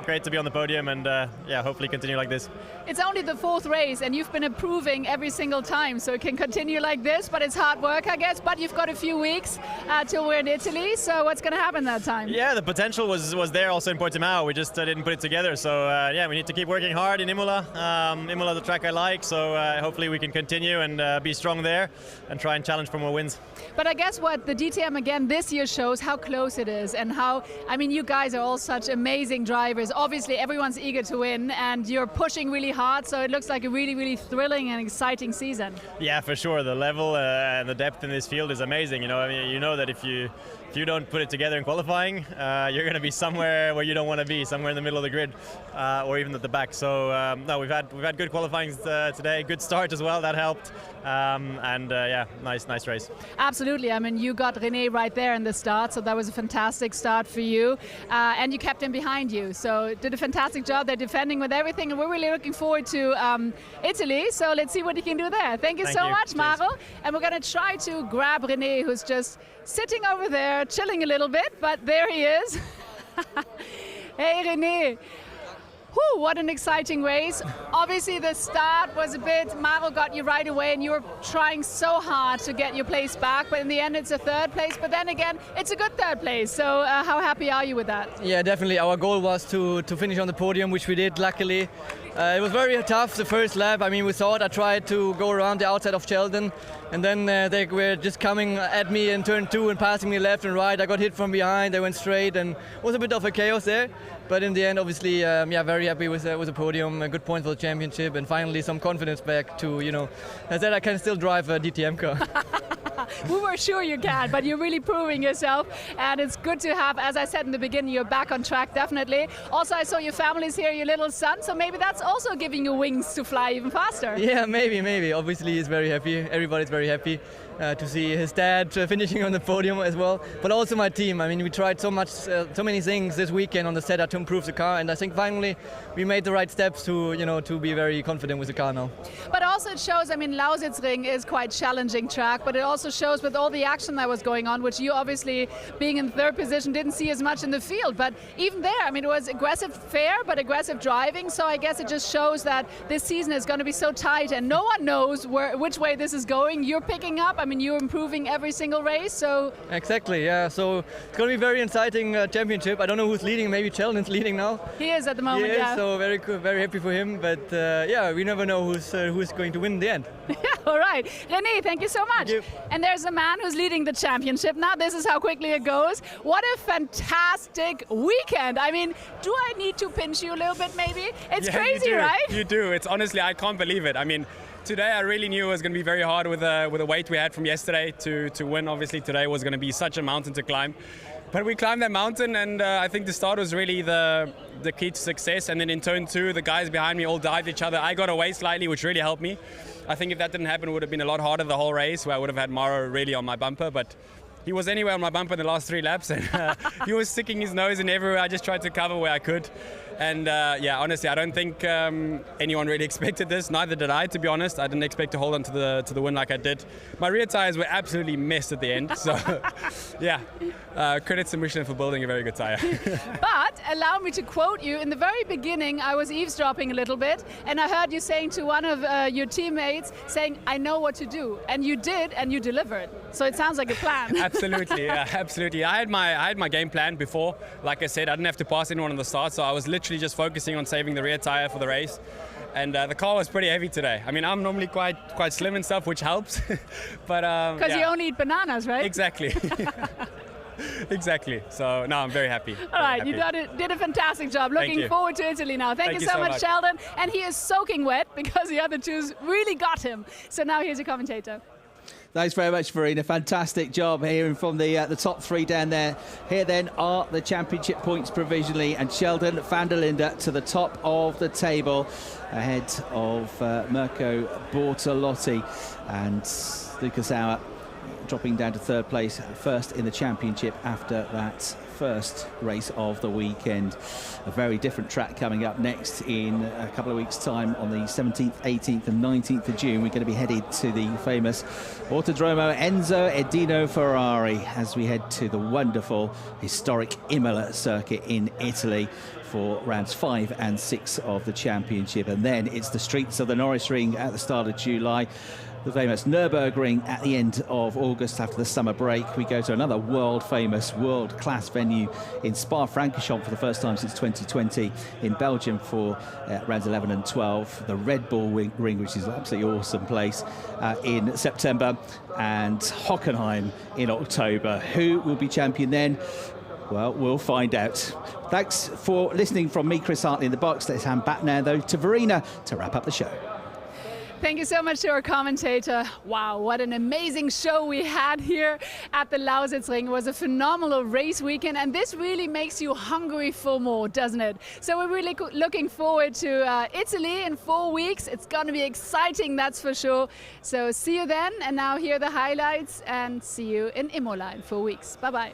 Great to be on the podium, and hopefully continue like this. It's only the 4th race, and you've been improving every single time, so it can continue like this, but it's hard work, I guess. But you've got a few weeks till we're in Italy, so what's going to happen that time? Yeah, the potential was there also in Portimao. We just didn't put it together, so we need to keep working hard in Imola. Imola, the track I like, so hopefully we can continue and be strong there and try and challenge for more wins. But I guess what the DTM again this year shows how close it is, and how, I mean, you guys are all such amazing drivers. Obviously, everyone's eager to win, and you're pushing really hard, so it looks like a really, really thrilling and exciting season. Yeah, for sure. The level and the depth in this field is amazing. You know that if you don't put it together in qualifying, you're going to be somewhere where you don't want to be, somewhere in the middle of the grid, or even at the back. So no, we've had good qualifying today, good start as well. That helped, and nice race. Absolutely. I mean, you got René right there in the start, so that was a fantastic start for you, and you kept him behind you. So did a fantastic job. They're defending with everything, and we're really looking forward to Italy. So let's see what he can do there. Thank you so much, Maro. And we're going to try to grab René, who's just sitting over there, chilling a little bit, but there he is. Hey, René. Whew, what an exciting race. Obviously, the start was a bit, Maro got you right away, and you were trying so hard to get your place back, but in the end, it's a 3rd place. But then again, it's a good 3rd place. So how happy are you with that? Yeah, definitely. Our goal was to finish on the podium, which we did, luckily. It was very tough, the first lap. I mean, we thought I tried to go around the outside of Sheldon, and then they were just coming at me in turn 2 and passing me left and right. I got hit from behind, they went straight, and it was a bit of a chaos there. But in the end, obviously, very happy with the podium, a good point for the championship, and finally some confidence back to, I said I can still drive a DTM car. We were sure you can, but you're really proving yourself, and it's good to have, as I said in the beginning, you're back on track, definitely. Also, I saw your family's here, your little son, so maybe that's also giving you wings to fly even faster. Yeah, maybe. Obviously, he's very happy. Everybody's very happy to see his dad finishing on the podium as well, but also my team. I mean, we tried so many things this weekend on the setup to improve the car, and I think finally we made the right steps to be very confident with the car now. But also it shows, I mean, Lausitzring is quite challenging track, but it also shows with all the action that was going on, which you obviously, being in 3rd position, didn't see as much in the field. But even there, I mean, it was aggressive fair, but aggressive driving. So I guess it just shows that this season is going to be so tight, and no one knows which way this is going. You're picking up. I mean, you're improving every single race. So exactly, yeah. So it's going to be very exciting championship. I don't know who's leading. Maybe Sheldon's leading now. He is at the moment. Yeah. Yeah. So very cool, very happy for him. But we never know who's going to win in the end. All right, René, thank you so much. Thank you. And there's a man who's leading the championship now. This is how quickly it goes. What a fantastic weekend. I mean, do I need to pinch you a little bit maybe? It's crazy, right? You do. It's honestly, I can't believe it. I mean, today I really knew it was going to be very hard with the weight we had from yesterday to win. Obviously, today was going to be such a mountain to climb. But we climbed that mountain, and I think the start was really the key to success. And then in turn 2, the guys behind me all dived each other. I got away slightly, which really helped me. I think if that didn't happen, it would have been a lot harder the whole race, where I would have had Maro really on my bumper. But he was anyway on my bumper in the last 3 laps, and he was sticking his nose in everywhere. I just tried to cover where I could. And honestly, I don't think anyone really expected this. Neither did I, to be honest. I didn't expect to hold on to the win like I did. My rear tires were absolutely messed at the end. So, credits to Michelin for building a very good tire. But allow me to quote you. In the very beginning, I was eavesdropping a little bit, and I heard you saying to one of your teammates, saying, I know what to do. And you did, and you delivered. So it sounds like a plan. Absolutely, yeah, absolutely. I had my game plan before. Like I said, I didn't have to pass anyone on the start, so I was literally just focusing on saving the rear tire for the race. And the car was pretty heavy today. I mean, I'm normally quite slim and stuff, which helps. But because you only eat bananas, right? Exactly. Exactly. So no, I'm very happy. All right, you did a fantastic job. Looking forward to Italy now. Thank you so much, Sheldon. And he is soaking wet because the other two really got him. So now here's your commentator. Thanks very much, Verena. Fantastic job hearing from the top three down there. Here then are the championship points provisionally, and Sheldon Van Der Linde to the top of the table ahead of Mirko Bortolotti, and Lucas Auer dropping down to third place, first in the championship after that first race of the weekend. A very different track coming up next in a couple of weeks' time on the 17th, 18th and 19th of June. We're going to be headed to the famous Autodromo Enzo Edino Ferrari as we head to the wonderful historic Imola circuit in Italy for rounds 5 and 6 of the championship. And then it's the streets of the Lausitzring at the start of July, the famous Nürburgring at the end of August after the summer break. We go to another world-famous, world-class venue in Spa-Francorchamps for the first time since 2020 in Belgium for rounds 11 and 12. The Red Bull Ring, which is an absolutely awesome place, in September, and Hockenheim in October. Who will be champion then? Well, we'll find out. Thanks for listening from me, Chris Hartley, in the box. Let's hand back now, though, to Verena to wrap up the show. Thank you so much to our commentator. Wow, what an amazing show we had here at the Lausitzring. It was a phenomenal race weekend, and this really makes you hungry for more, doesn't it? So we're really looking forward to Italy in 4 weeks. It's going to be exciting, that's for sure. So see you then, and now here are the highlights, and see you in Imola in 4 weeks. Bye-bye.